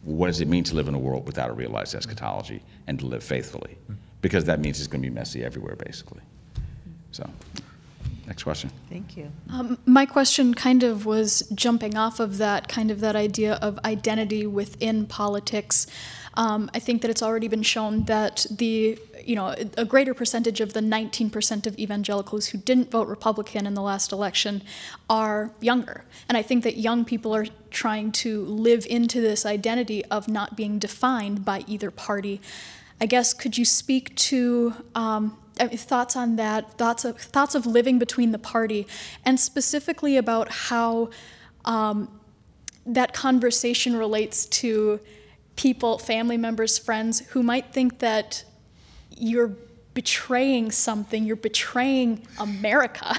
what does it mean to live in a world without a realized eschatology and to live faithfully? Because that means it's going to be messy everywhere, basically. So, next question. Thank you. My question kind of was jumping off of that, idea of identity within politics. I think that it's already been shown that a greater percentage of the 19% of evangelicals who didn't vote Republican in the last election are younger. And I think that young people are trying to live into this identity of not being defined by either party. I guess, could you speak to thoughts on that, thoughts of living between the party, and specifically about how that conversation relates to people, family members, friends, who might think that you're betraying something, you're betraying America.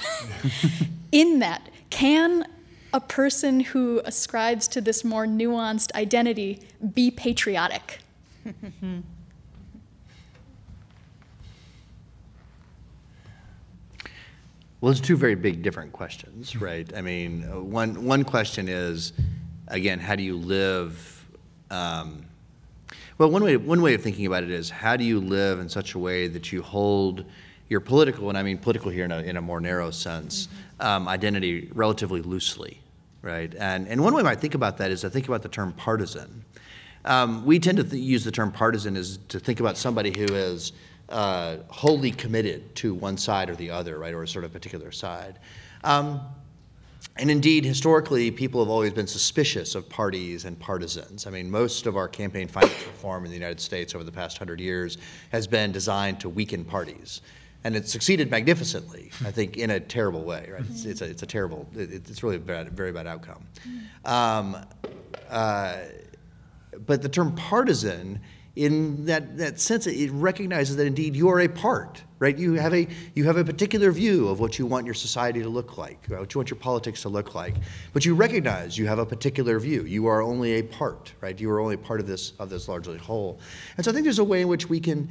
In that, can a person who ascribes to this more nuanced identity be patriotic? Well, it's two very big different questions, right? I mean, one question is, again, how do you live? Well, one way of thinking about it is, how do you live in such a way that you hold your political, and I mean political here in a more narrow sense, identity relatively loosely, right? And one way I might think about that is I think about the term partisan. We tend to use the term partisan as to think about somebody who is wholly committed to one side or the other, right, or a sort of particular side. And indeed, historically, people have always been suspicious of parties and partisans. I mean, most of our campaign finance reform in the United States over the past 100 years has been designed to weaken parties. And it's succeeded magnificently, I think, in a terrible way, right? It's a terrible, it's really a very bad outcome. But the term partisan, in that sense, it recognizes that indeed you are a part, right? You have a particular view of what you want your society to look like, what you want your politics to look like, but you recognize you have a particular view. You are only a part, right? You are only part of this largely whole. And so I think there's a way in which we can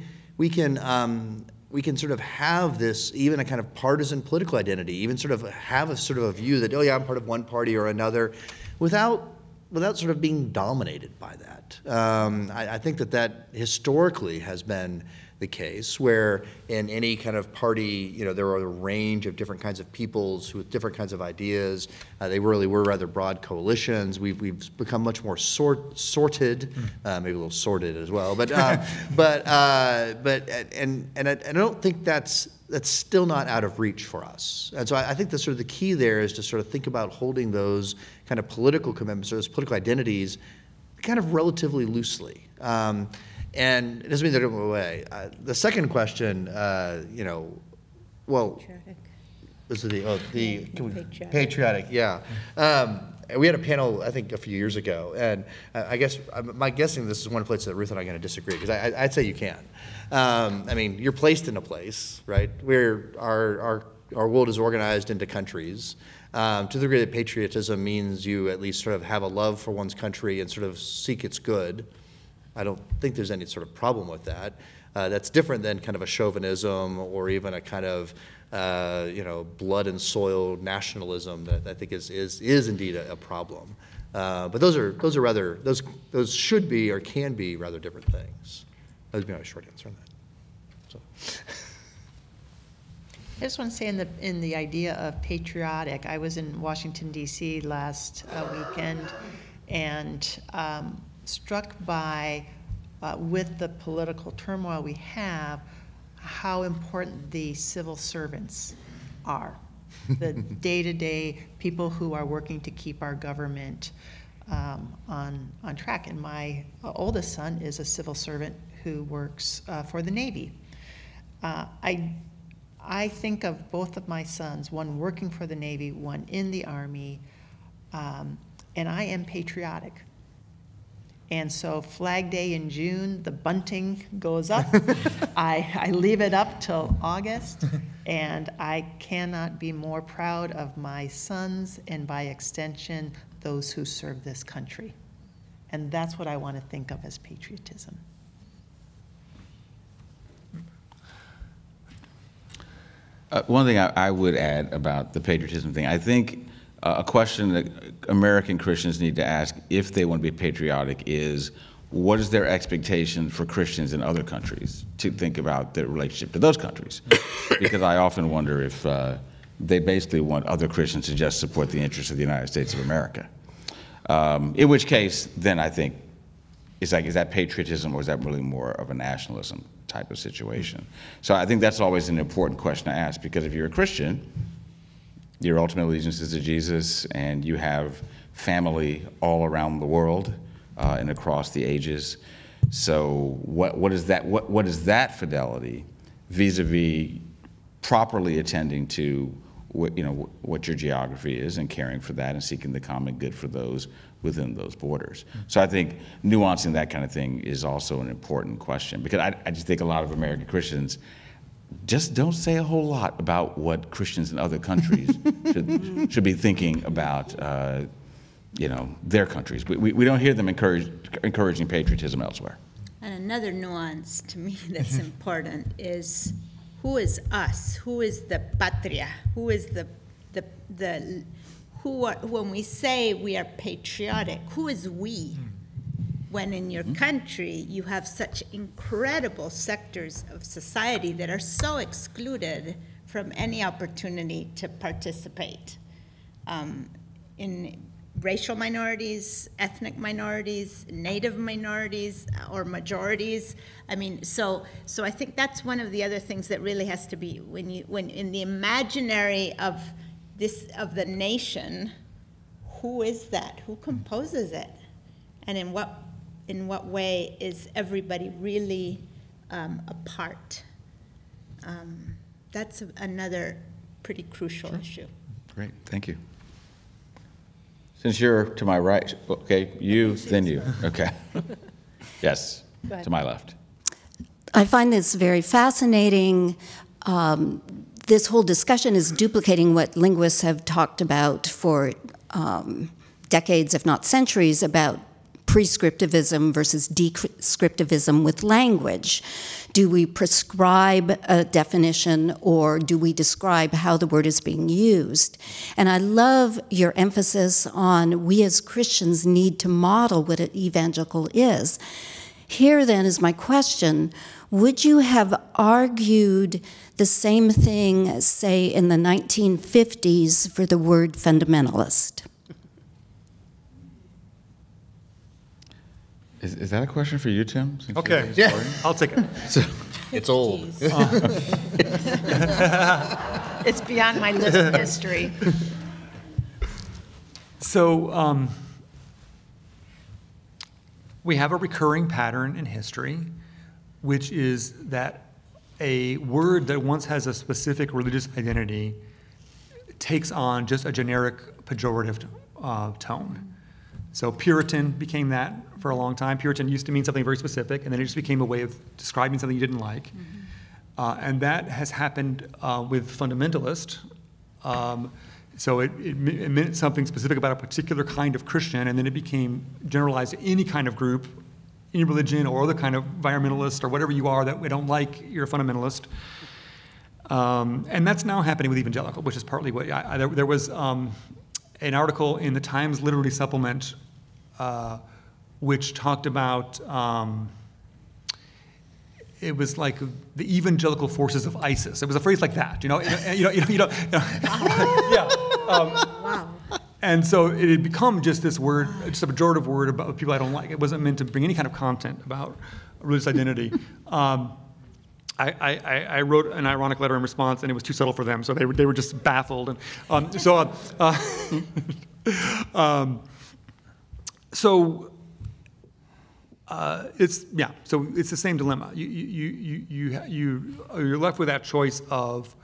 sort of have this, even a kind of partisan political identity, even sort of have a sort of a view that, oh yeah, I'm part of one party or another, without sort of being dominated by that. I think that historically has been the case, where in any kind of party, there are a range of different kinds of peoples with different kinds of ideas. They really were rather broad coalitions. We've become much more sorted, maybe a little sordid as well. But I don't think that's still not out of reach for us. And so I think that sort of the key there is to sort of think about holding those kind of political commitments or those political identities kind of relatively loosely. And it doesn't mean they don't go away. The second question, well, this is patriotic, yeah. We had a panel, I think, a few years ago, and I guess my guessing this is one place that Ruth and I are going to disagree, because I'd say you can. I mean, you're placed in a place, right, where our world is organized into countries. To the degree that patriotism means you at least sort of have a love for one's country and sort of seek its good. I don't think there's any sort of problem with that. That's different than kind of a chauvinism or even a kind of blood and soil nationalism that I think is indeed a problem. But those should be or can be rather different things. That would be my short answer on that. So. I just want to say in the idea of patriotic, I was in Washington, D.C. last weekend, and struck by, with the political turmoil we have, how important the civil servants are. The day-to-day people who are working to keep our government on track. And my oldest son is a civil servant who works for the Navy. I think of both of my sons, one working for the Navy, one in the Army, and I am patriotic. And so Flag Day in June, the bunting goes up. I leave it up till August, and I cannot be more proud of my sons and by extension, those who serve this country. And that's what I want to think of as patriotism. One thing I would add about the patriotism thing, I think a question that American Christians need to ask if they want to be patriotic is, what is their expectation for Christians in other countries, to think about their relationship to those countries? Because I often wonder if they basically want other Christians to just support the interests of the United States of America. In which case, then I think, is that patriotism, or is that really more of a nationalism type of situation? So I think that's always an important question to ask, because if you're a Christian, your ultimate allegiance is to Jesus, and you have family all around the world and across the ages. So what is that fidelity vis-a-vis properly attending to what your geography is and caring for that and seeking the common good for those within those borders. So I think nuancing that kind of thing is also an important question, because I just think a lot of American Christians just don't say a whole lot about what Christians in other countries should be thinking about their countries. We don't hear them encouraging patriotism elsewhere. And another nuance to me that's important is, who is us? Who is the patria? Who is when we say we are patriotic, who is we? When in your country you have such incredible sectors of society that are so excluded from any opportunity to participate. In racial minorities, ethnic minorities, native minorities, or majorities. I mean, so I think that's one of the other things that really has to be, when in the imaginary of the nation, who is that? Who composes it? And in what way is everybody really a part? That's another pretty crucial issue. Great, thank you. Since you're to my right, okay, you, then you, okay. Yes, to my left. I find this very fascinating. This whole discussion is duplicating what linguists have talked about for decades, if not centuries, about prescriptivism versus descriptivism with language. Do we prescribe a definition, or do we describe how the word is being used? And I love your emphasis on we as Christians need to model what an evangelical is. Here then is my question: would you have argued the same thing, say, in the 1950s for the word fundamentalist? Is that a question for you, Tim? Okay, yeah, I'll take it. It's old. It's beyond my lived history. So we have a recurring pattern in history, which is that a word that once has a specific religious identity takes on just a generic pejorative tone. So Puritan became that for a long time. Puritan used to mean something very specific, and then it just became a way of describing something you didn't like. And that has happened with fundamentalist. So it meant something specific about a particular kind of Christian, and then it became generalized to any kind of group, any religion or other kind of environmentalist or whatever you are that we don't like, you're a fundamentalist. And that's now happening with evangelical, which is partly what there was an article in the Times Literary Supplement which talked about, it was like the evangelical forces of ISIS. It was a phrase like that, yeah. Wow. And so it had become just this word, just a pejorative word about people I don't like. It wasn't meant to bring any kind of content about religious identity. I wrote an ironic letter in response, and it was too subtle for them, so they were just baffled. And so it's the same dilemma. You're left with that choice of,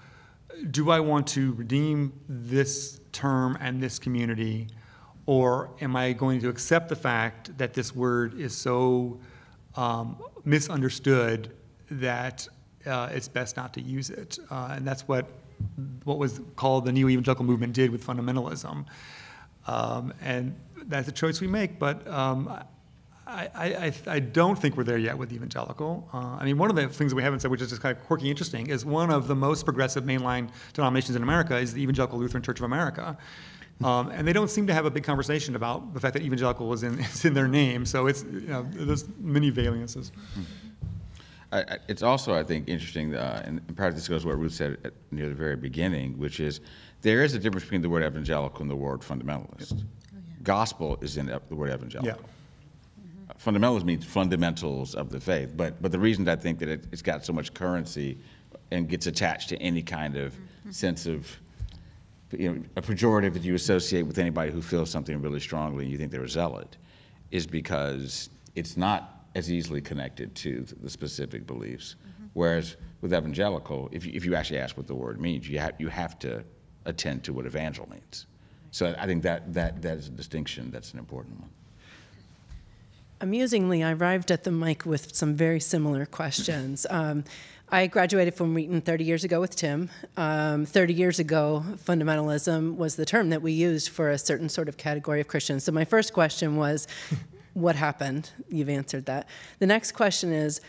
do I want to redeem this term and this community, or am I going to accept the fact that this word is so misunderstood that it's best not to use it? And that's what was called the neo-evangelical movement did with fundamentalism. And that's a choice we make, but I don't think we're there yet with evangelical. I mean, one of the things that we haven't said, which is just kind of quirky interesting, is one of the most progressive mainline denominations in America is the Evangelical Lutheran Church of America. And they don't seem to have a big conversation about the fact that evangelical is in their name, so it's, there's many variances. It's also, I think, interesting, and part of this goes to what Ruth said near the very beginning, which is there is a difference between the word evangelical and the word fundamentalist. Oh, yeah. Gospel is in the word evangelical. Yeah. Fundamentals means fundamentals of the faith, but the reason I think that it's got so much currency and gets attached to any kind of sense of, a pejorative that you associate with anybody who feels something really strongly and you think they're a zealot, is because it's not as easily connected to the specific beliefs. Whereas with evangelical, if you actually ask what the word means, you have to attend to what evangel means. So I think that is a distinction that's an important one. Amusingly, I arrived at the mic with some very similar questions. I graduated from Wheaton 30 years ago with Tim. 30 years ago, fundamentalism was the term that we used for a certain sort of category of Christians. So my first question was, what happened? You've answered that. The next question is,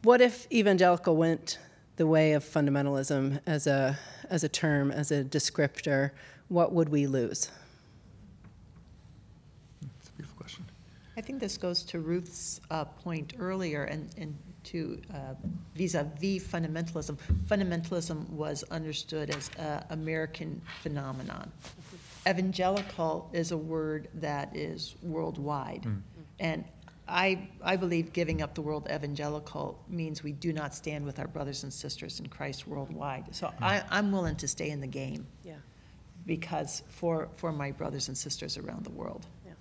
what if evangelical went the way of fundamentalism as a term, as a descriptor? What would we lose? That's a beautiful question. I think this goes to Ruth's point earlier and to vis-a-vis fundamentalism. Fundamentalism was understood as an American phenomenon. Evangelical is a word that is worldwide. And I believe giving up the word evangelical means we do not stand with our brothers and sisters in Christ worldwide. So I'm willing to stay in the game. Yeah. Because for my brothers and sisters around the world. Yeah.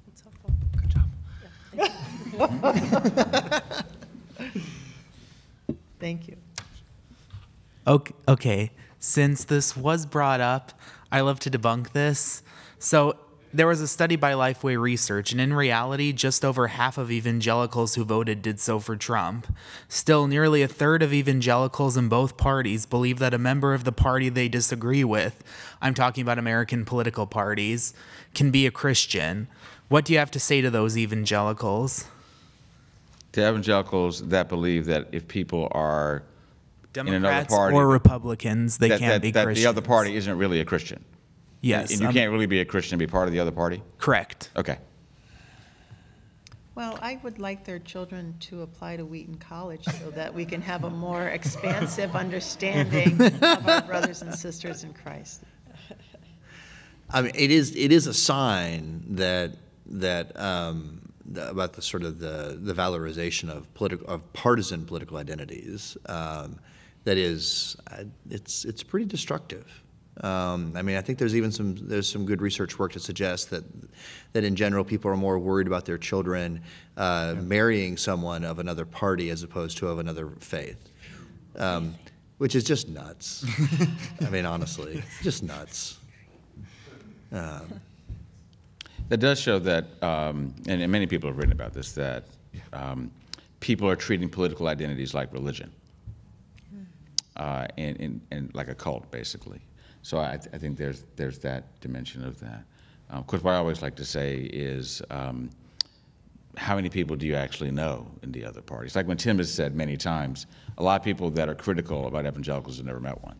That's helpful. Good job. Thank you. Okay. Since this was brought up, I love to debunk this. So there was a study by Lifeway Research, and in reality, just over half of evangelicals who voted did so for Trump. Still, nearly a third of evangelicals in both parties believe that a member of the party they disagree with, I'm talking about American political parties, can be a Christian. What do you have to say to those evangelicals? To evangelicals that believe that if people are in another Democrats party, or Republicans, they can't be that Christians. the other party isn't really a Christian. Yes. And you can't really be a Christian and be part of the other party? Correct. Okay. Well, I would like their children to apply to Wheaton College so that we can have a more expansive understanding of our brothers and sisters in Christ. I mean, it is a sign that about the sort of the valorization of partisan political identities. That is, it's pretty destructive. I mean, I think there's some good research work to suggest that in general people are more worried about their children marrying someone of another party as opposed to of another faith, which is just nuts. I mean, honestly, just nuts. That does show that, and many people have written about this, that people are treating political identities like religion, and like a cult, basically. So I think there's that dimension of that. Of course, what I always like to say is, how many people do you actually know in the other parties? Like when Tim has said many times, a lot of people that are critical about evangelicals have never met one.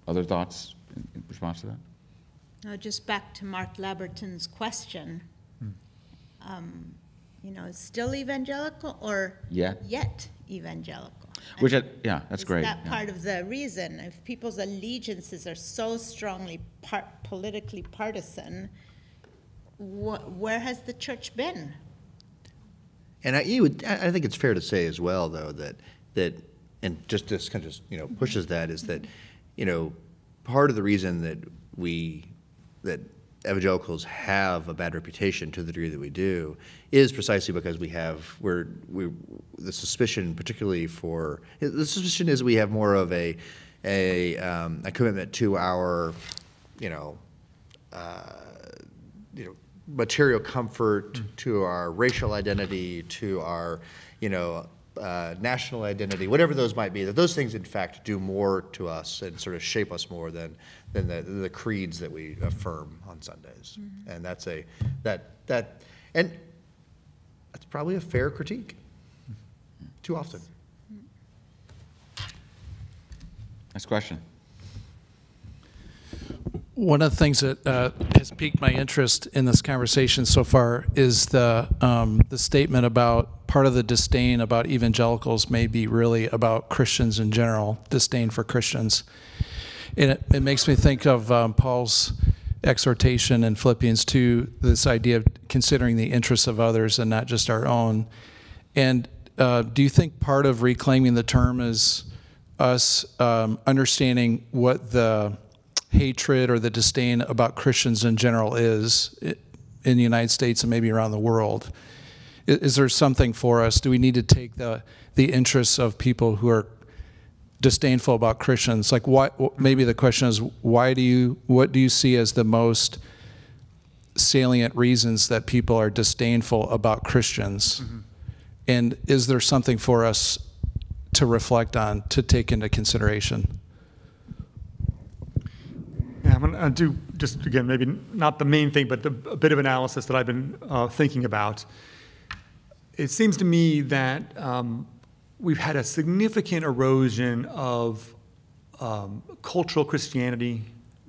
Other thoughts in response to that? Now, just back to Mark Laberton's question. Is still evangelical or yet evangelical? Which, yeah, that's great. Is that part of the reason? If people's allegiances are so strongly politically partisan, where has the church been? And I think it's fair to say as well, though, that and just this kind of pushes that is that part of the reason that evangelicals have a bad reputation to the degree that we do is precisely because the suspicion, particularly the suspicion is we have more of a commitment to our material comfort, to our racial identity, to our national identity, whatever those might be, that those things in fact do more to us and sort of shape us more than the creeds that we affirm on Sundays. Mm-hmm. And that's and that's probably a fair critique. Too often. Next question. One of the things that has piqued my interest in this conversation so far is the statement about part of the disdain about evangelicals may be really about Christians in general, disdain for Christians. And it makes me think of Paul's exhortation in Philippians 2, this idea of considering the interests of others and not just our own. And do you think part of reclaiming the term is us understanding what the hatred or the disdain about Christians in general is, in the United States and maybe around the world. Is there something for us? Do we need to take the interests of people who are disdainful about Christians? Like, maybe the question is, what do you see as the most salient reasons that people are disdainful about Christians? Mm-hmm. And is there something for us to reflect on, to take into consideration? Yeah, I'm going to do, just again, maybe not the main thing, but a bit of analysis that I've been thinking about. It seems to me that we've had a significant erosion of cultural Christianity,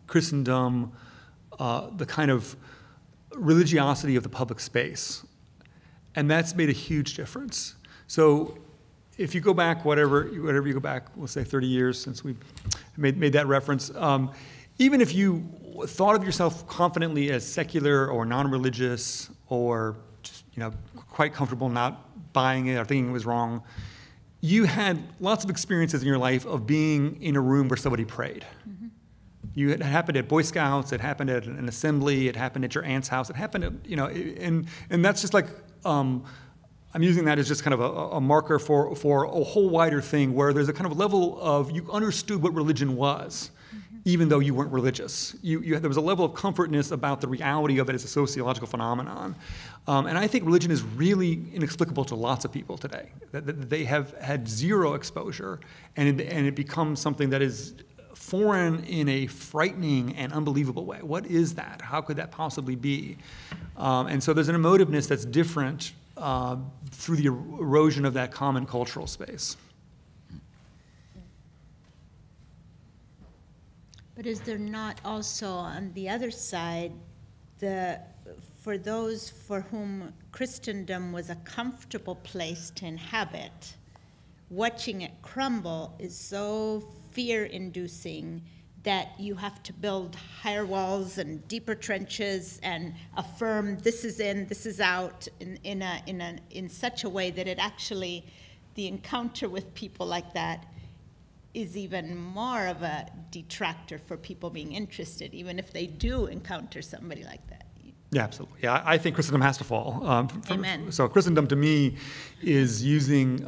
Christendom, the kind of religiosity of the public space. And that's made a huge difference. So if you go back, whatever you go back, we'll say 30 years since we made that reference, even if you thought of yourself confidently as secular or non-religious or just, quite comfortable not buying it or thinking it was wrong, you had lots of experiences in your life of being in a room where somebody prayed. Mm-hmm. It happened at Boy Scouts, it happened at an assembly, it happened at your aunt's house, it happened at, and that's just like, I'm using that as just kind of a marker for a whole wider thing where there's a kind of level of, you understood what religion was, mm-hmm. even though you weren't religious. There was a level of comfortness about the reality of it as a sociological phenomenon. And I think religion is really inexplicable to lots of people today. That they have had zero exposure, and it becomes something that is foreign in a frightening and unbelievable way. What is that? How could that possibly be? And so there's an emotiveness that's different through the erosion of that common cultural space. But is there not also on the other side, for those for whom Christendom was a comfortable place to inhabit, watching it crumble is so fear-inducing that you have to build higher walls and deeper trenches and affirm this is in, this is out in such a way that it actually, the encounter with people like that is even more of a detractor for people being interested, even if they do encounter somebody like that. Yeah, absolutely. Yeah, I think Christendom has to fall. Amen. So Christendom, to me, is using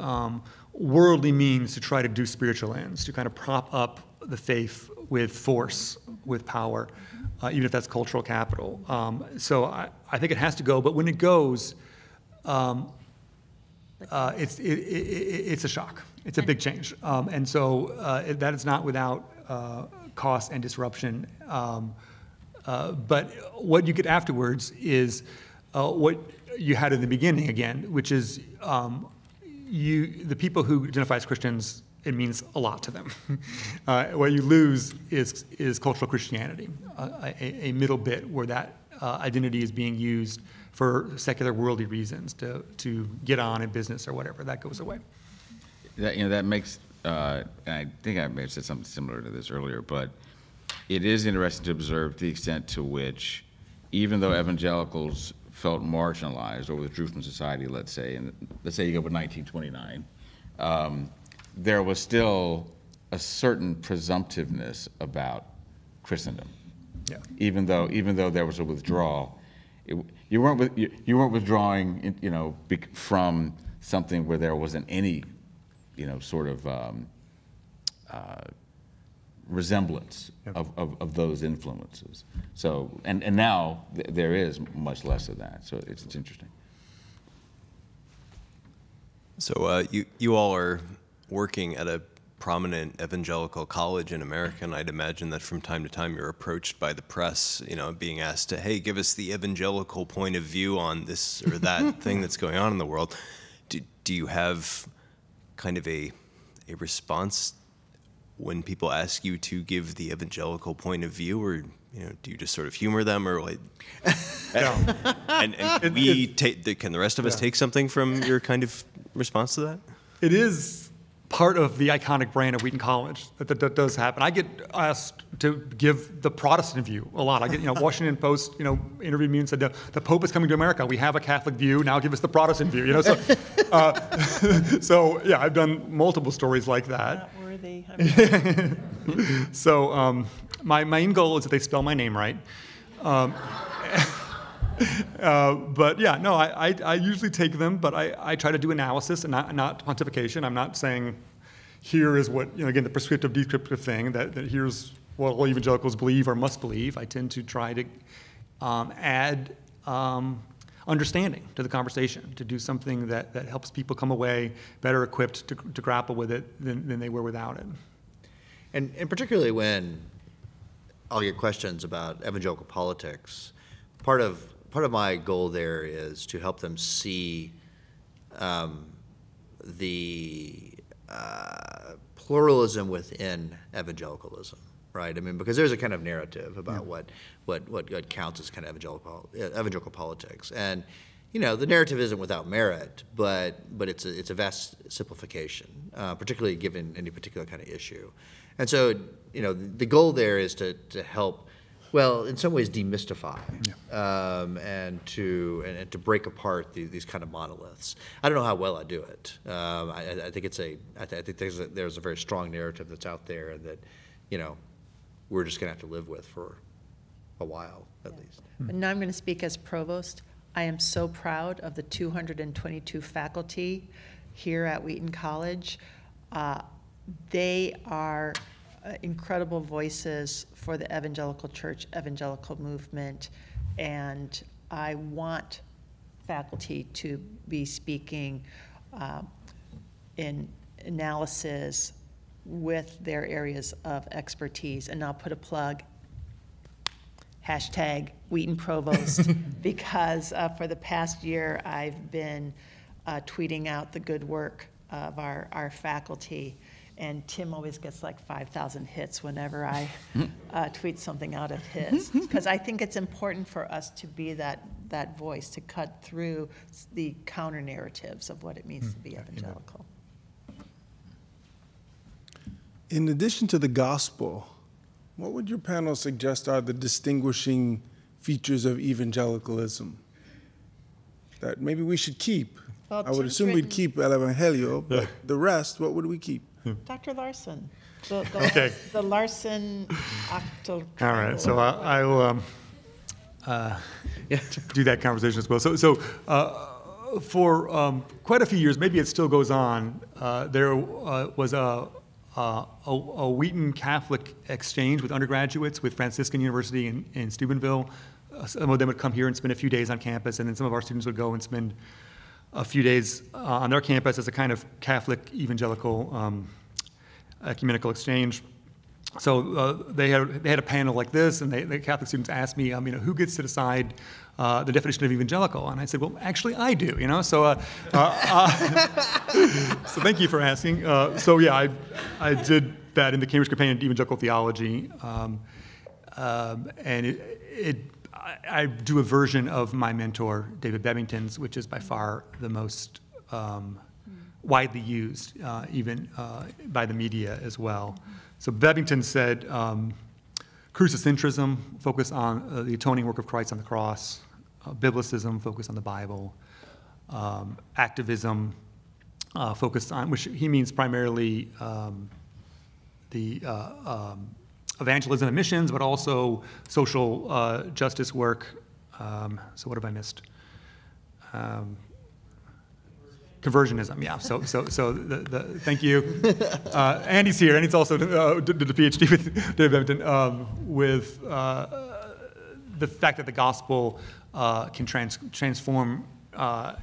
worldly means to try to do spiritual ends, to kind of prop up the faith with force, with power, even if that's cultural capital. So I think it has to go, but when it goes, it's a shock. It's a big change. And so that is not without cost and disruption. But what you get afterwards is what you had in the beginning again, which is the people who identify as Christians, it means a lot to them. What you lose is cultural Christianity, a middle bit where that identity is being used for secular worldly reasons to get on in business or whatever. That goes away. That makes, and I think I may have said something similar to this earlier, but it is interesting to observe the extent to which, even though evangelicals felt marginalized or withdrew from society, let's say, and let's say you go with 1929, there was still a certain presumptiveness about Christendom. Yeah. Even though there was a withdrawal, you weren't withdrawing, from something where there wasn't any, sort of resemblance of those influences. So, and now there is much less of that. So it's interesting. So you all are working at a prominent evangelical college in America, and I'd imagine that from time to time you're approached by the press, being asked to, hey, give us the evangelical point of view on this or that thing that's going on in the world. Do you have kind of a response when people ask you to give the evangelical point of view, or do you just sort of humor them, or like? No. and can the rest of us take something from your kind of response to that? It is part of the iconic brand of Wheaton College that does happen. I get asked to give the Protestant view a lot. I get, Washington Post, interviewed me and said, the Pope is coming to America. We have a Catholic view. Now give us the Protestant view. So, so yeah, I've done multiple stories like that. Not worthy. So my main goal is that they spell my name right. But yeah, no, I usually take them, but I try to do analysis and not pontification. I'm not saying here is what, again, the prescriptive, descriptive thing, that here's what all evangelicals believe or must believe. I tend to try to add understanding to the conversation, to do something that helps people come away better equipped to grapple with it than they were without it. And particularly when I'll get questions about evangelical politics, part of my goal there is to help them see the pluralism within evangelicalism, right? I mean, because there's a kind of narrative about what counts as kind of evangelical politics, and the narrative isn't without merit, but it's a vast simplification, particularly given any particular kind of issue. And so, the goal there is to help, well, in some ways demystify, and to break apart these kind of monoliths. I don't know how well I do it. I think there's a very strong narrative that's out there, and that, we're just going to have to live with for a while, at least. And now I'm going to speak as provost. I am so proud of the 222 faculty here at Wheaton College. They are incredible voices for the evangelical church, evangelical movement, and I want faculty to be speaking in analysis with their areas of expertise. And I'll put a plug, hashtag Wheaton Provost, because for the past year I've been tweeting out the good work of our faculty. And Tim always gets like 5,000 hits whenever I tweet something out of his, because I think it's important for us to be that voice, to cut through the counter narratives of what it means to be evangelical. In addition to the gospel, what would your panel suggest are the distinguishing features of evangelicalism that maybe we should keep? Well, I would assume we'd keep El Evangelio, but the rest, what would we keep? Dr. Larson, the Okay. the Larson octal. All right, so I will do that conversation as well. So for quite a few years, maybe it still goes on, there was a Wheaton Catholic exchange with undergraduates with Franciscan University in Steubenville. Some of them would come here and spend a few days on campus, and then some of our students would go and spend a few days on their campus as a kind of Catholic evangelical ecumenical exchange. So they had a panel like this, and the Catholic students asked me, who gets to decide the definition of evangelical? And I said, well, actually, I do. So so thank you for asking. So yeah, I did that in the Cambridge Companion to Evangelical Theology, and I do a version of my mentor, David Bebbington's, which is by far the most widely used, even by the media as well. So Bebbington said, crucicentrism, focus on the atoning work of Christ on the cross; biblicism, focus on the Bible; activism, focused on, which he means primarily the evangelism and missions, but also social justice work. So what have I missed? Conversionism, yeah. So thank you. Andy's here, and he's also did a PhD with David Bebbington with the fact that the gospel can transform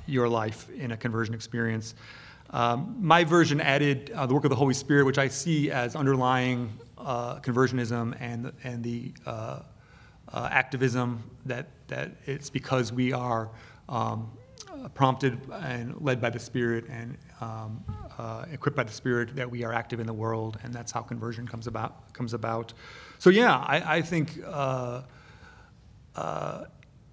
your life in a conversion experience. My version added the work of the Holy Spirit, which I see as underlying conversionism and the activism that it's because we are prompted and led by the Spirit and equipped by the Spirit that we are active in the world, and that's how conversion comes about. So yeah, I think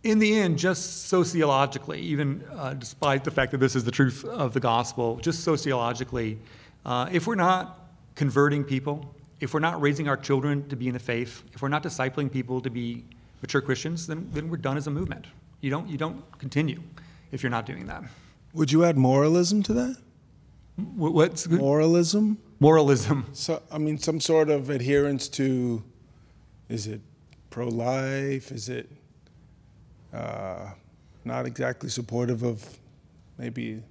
in the end, just sociologically, even despite the fact that this is the truth of the gospel, just sociologically, if we're not converting people, if we're not raising our children to be in the faith, if we're not discipling people to be mature Christians, then we're done as a movement. You don't continue if you're not doing that. Would you add moralism to that? What's good? Moralism? Moralism. So, some sort of adherence to, is it pro-life? Is it not exactly supportive of maybe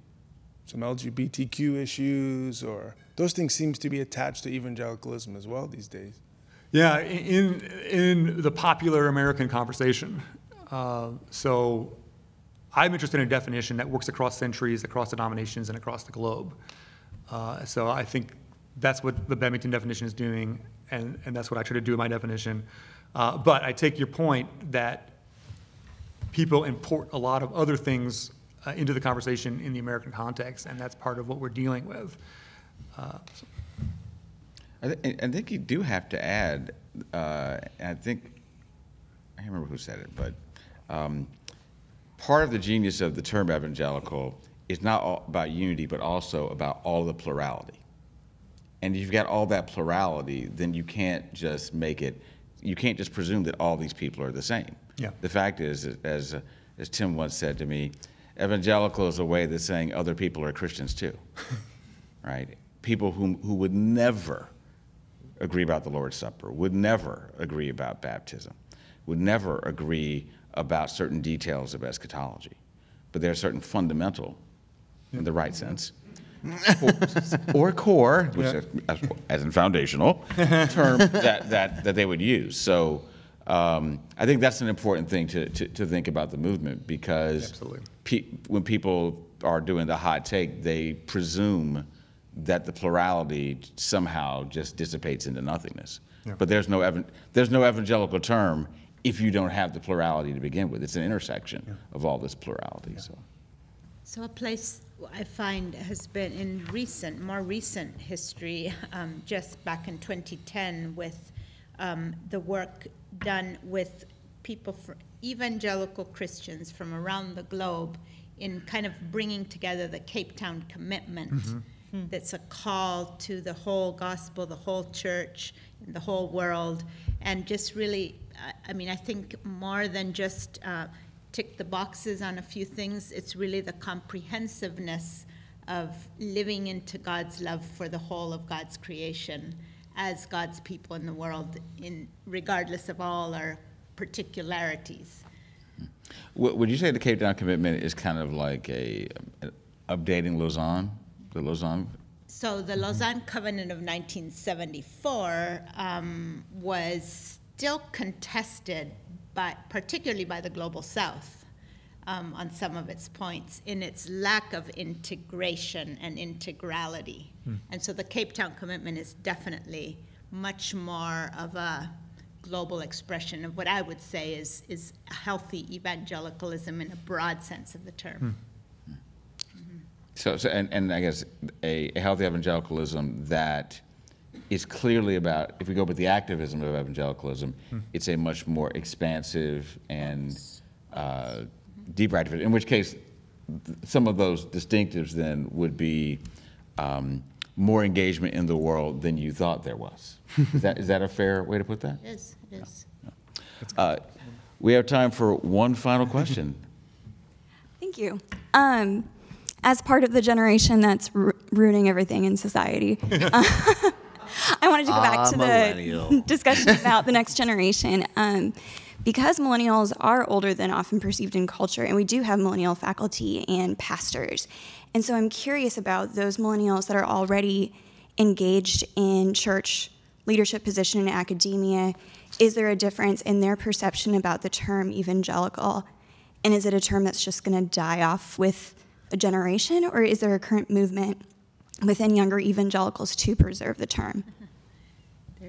some LGBTQ issues, or those things seems to be attached to evangelicalism as well these days. Yeah, in the popular American conversation. So I'm interested in a definition that works across centuries, across denominations, and across the globe. So I think that's what the Bennington definition is doing, and that's what I try to do in my definition. But I take your point that people import a lot of other things into the conversation in the American context, and that's part of what we're dealing with. I think you do have to add, and I think, I can't remember who said it, but part of the genius of the term evangelical is not all about unity, but also about all the plurality. And if you've got all that plurality, then you can't just you can't just presume that all these people are the same. Yeah. The fact is, as Tim once said to me, evangelical is a way that's saying other people are Christians too, right? People who would never agree about the Lord's Supper, would never agree about baptism, would never agree about certain details of eschatology. But there are certain fundamental, in the right sense, or core, which as in foundational, term that they would use. So I think that's an important thing to think about the movement, because when people are doing the hot take, they presume that the plurality somehow just dissipates into nothingness. Yeah. But there's no evangelical term if you don't have the plurality to begin with. It's an intersection of all this plurality. Yeah. So a place I find has been in more recent history, just back in 2010 with the work done with people, evangelical Christians from around the globe, in kind of bringing together the Cape Town Commitment. Mm-hmm. That's a call to the whole gospel, the whole church, the whole world, and just really, I mean, I think more than just tick the boxes on a few things, it's really the comprehensiveness of living into God's love for the whole of God's creation as God's people in the world, regardless of all our particularities. Would you say the Cape Town Commitment is kind of like updating Lausanne? The Lausanne? So the Lausanne Covenant of 1974 was still contested, particularly by the Global South, on some of its points, in its lack of integration and integrality. And so the Cape Town Commitment is definitely much more of a global expression of what I would say is a healthy evangelicalism in a broad sense of the term. So and I guess a healthy evangelicalism that is clearly about, if we go with the activism of evangelicalism, it's a much more expansive and deeper activism, in which case some of those distinctives then would be more engagement in the world than you thought there was. Is that a fair way to put that? It is. We have time for one final question. Thank you. As part of the generation that's ruining everything in society, I wanted to go back to the discussion about the next generation. Because millennials are older than often perceived in culture, and we do have millennial faculty and pastors. And so I'm curious about those millennials that are already engaged in church leadership position in academia. Is there a difference in their perception about the term evangelical? And is it a term that's just going to die off with a generation, or is there a current movement within younger evangelicals to preserve the term?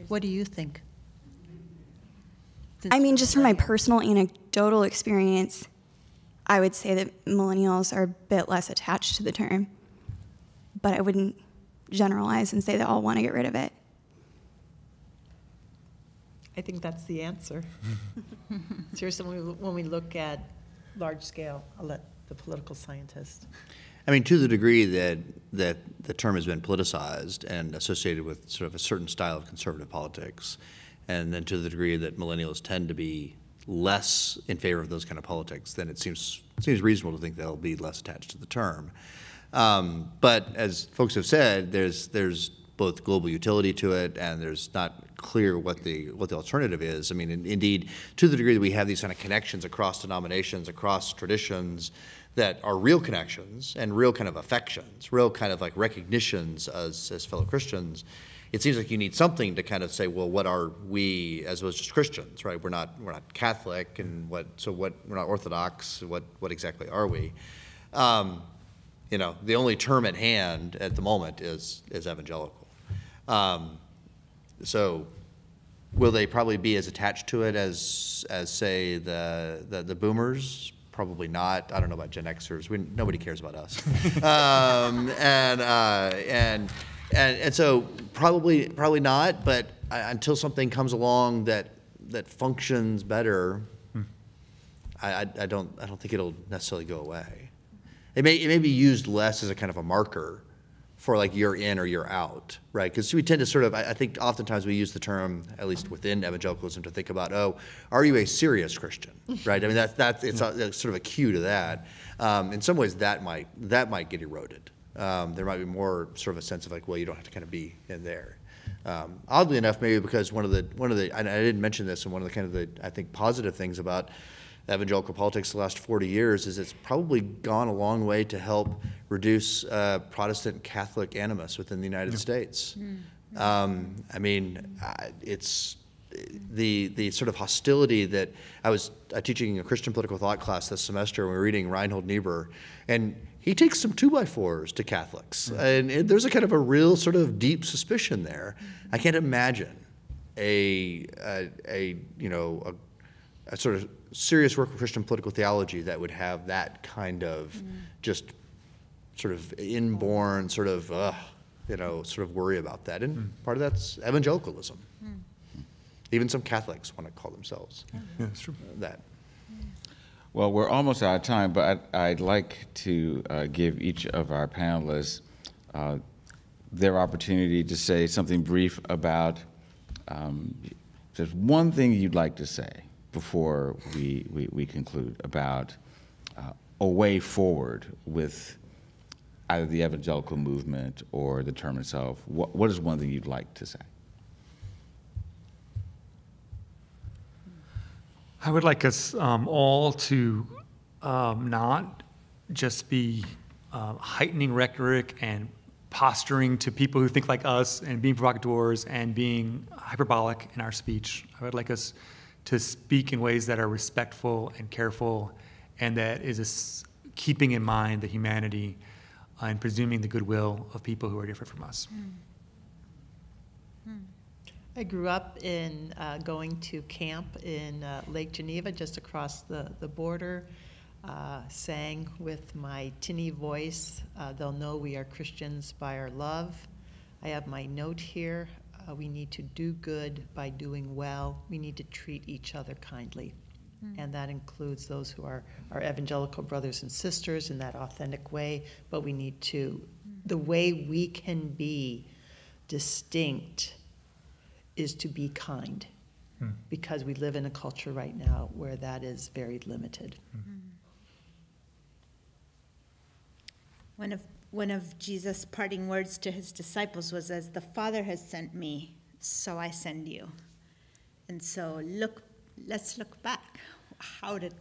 What do you think? I mean, just from my personal anecdotal experience, I would say that millennials are a bit less attached to the term, but I wouldn't generalize and say they all want to get rid of it. I think that's the answer. Seriously, when we look at large scale, I'll let the political scientist. I mean, to the degree that the term has been politicized and associated with sort of a certain style of conservative politics, and then to the degree that millennials tend to be less in favor of those kind of politics, then it seems reasonable to think they'll be less attached to the term. But as folks have said, there's both global utility to it, and there's not clear what the alternative is. I mean, indeed, to the degree that we have these kind of connections across denominations, across traditions, that are real connections and real kind of affections, real kind of like recognitions as fellow Christians, it seems like you need something to kind of say, well, what are we as well as just Christians, right? We're not Catholic, and we're not Orthodox. What exactly are we? You know, the only term at hand at the moment is evangelical. So, will they probably be as attached to it as say the boomers? Probably not. I don't know about Gen Xers. Nobody cares about us. And so probably not. But until something comes along that functions better, I don't think it'll necessarily go away. It may be used less as a kind of a marker for like you're in or you're out, right? Because we tend to sort of, I think oftentimes we use the term, at least within evangelicalism, to think about, oh, are you a serious Christian, right? I mean, it's sort of a cue to that. In some ways, that might get eroded. There might be more sort of a sense of like, well, you don't have to kind of be in there. Oddly enough, maybe because one of the, and I didn't mention this, and one of the kind of the, I think, positive things about evangelical politics the last 40 years is it's probably gone a long way to help reduce Protestant Catholic animus within the United States. I mean, it's the sort of hostility that I was teaching a Christian political thought class this semester, and we were reading Reinhold Niebuhr, and he takes some 2x4s to Catholics, and there's a kind of a real sort of deep suspicion there. I can't imagine a sort of serious work of Christian political theology that would have that kind of just sort of inborn sort of sort of worry about that, and part of that's evangelicalism. Even some Catholics want to call themselves that's true. That. Well, we're almost out of time, but I'd like to give each of our panelists their opportunity to say something brief about just one thing you'd like to say before we conclude about a way forward with either the evangelical movement or the term itself. What is one thing you'd like to say? I would like us all to not just be heightening rhetoric and posturing to people who think like us and being provocateurs and being hyperbolic in our speech. I would like us to speak in ways that are respectful and careful, and that is keeping in mind the humanity and presuming the goodwill of people who are different from us. I grew up in going to camp in Lake Geneva, just across the border, sang with my tinny voice, "They'll know we are Christians by our love." I have my note here. We need to do good by doing well. We need to treat each other kindly. And that includes those who are our evangelical brothers and sisters in that authentic way, but we need to, the way we can be distinct is to be kind, because we live in a culture right now where that is very limited. One of Jesus' parting words to his disciples was, "As the Father has sent me, so I send you." And so let's look back. How did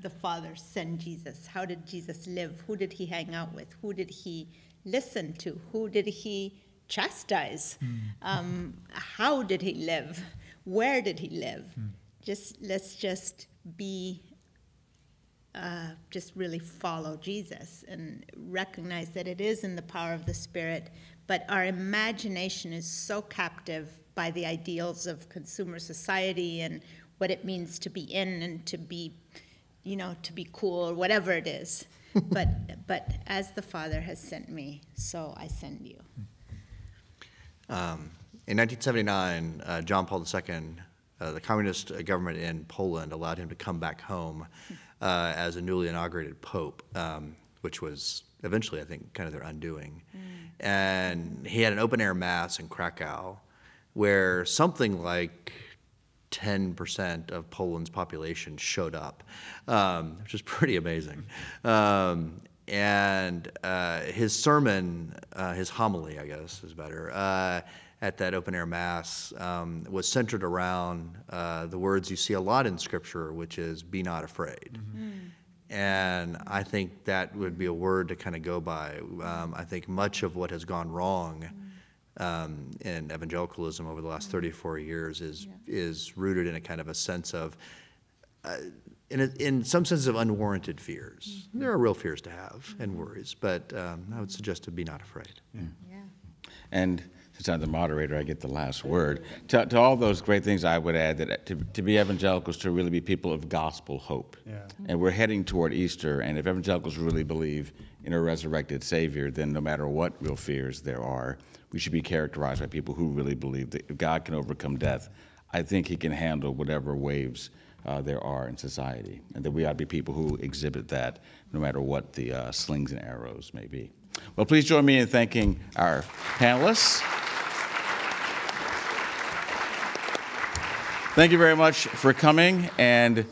the Father send Jesus? How did Jesus live? Who did he hang out with? Who did he listen to? Who did he chastise? How did he live? Where did he live? Let's just be, just really follow Jesus and recognize that it is in the power of the Spirit, but our imagination is so captive by the ideals of consumer society and what it means to be in and to be, to be cool or whatever it is. But as the Father has sent me, so I send you. In 1979, John Paul II, the communist government in Poland allowed him to come back home as a newly inaugurated pope, which was eventually, I think, kind of their undoing. And he had an open-air mass in Krakow where something like 10% of Poland's population showed up, which is pretty amazing. And his sermon, his homily, I guess is better, at that open-air Mass was centered around the words you see a lot in Scripture, which is, be not afraid. And I think that would be a word to kind of go by. I think much of what has gone wrong in evangelicalism over the last 34 years is rooted in a kind of a sense of, in some sense of unwarranted fears. There are real fears to have and worries, but I would suggest to be not afraid. And since I'm the moderator, I get the last word. To all those great things, I would add that to be evangelicals, to really be people of gospel hope. And we're heading toward Easter, and if evangelicals really believe in a resurrected Savior, then no matter what real fears there are, we should be characterized by people who really believe that if God can overcome death, I think he can handle whatever waves there are in society, and that we ought to be people who exhibit that no matter what the slings and arrows may be. Well, please join me in thanking our panelists. Thank you very much for coming, and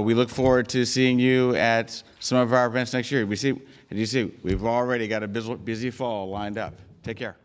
we look forward to seeing you at some of our events next year. As you see, we've already got a busy fall lined up. Take care.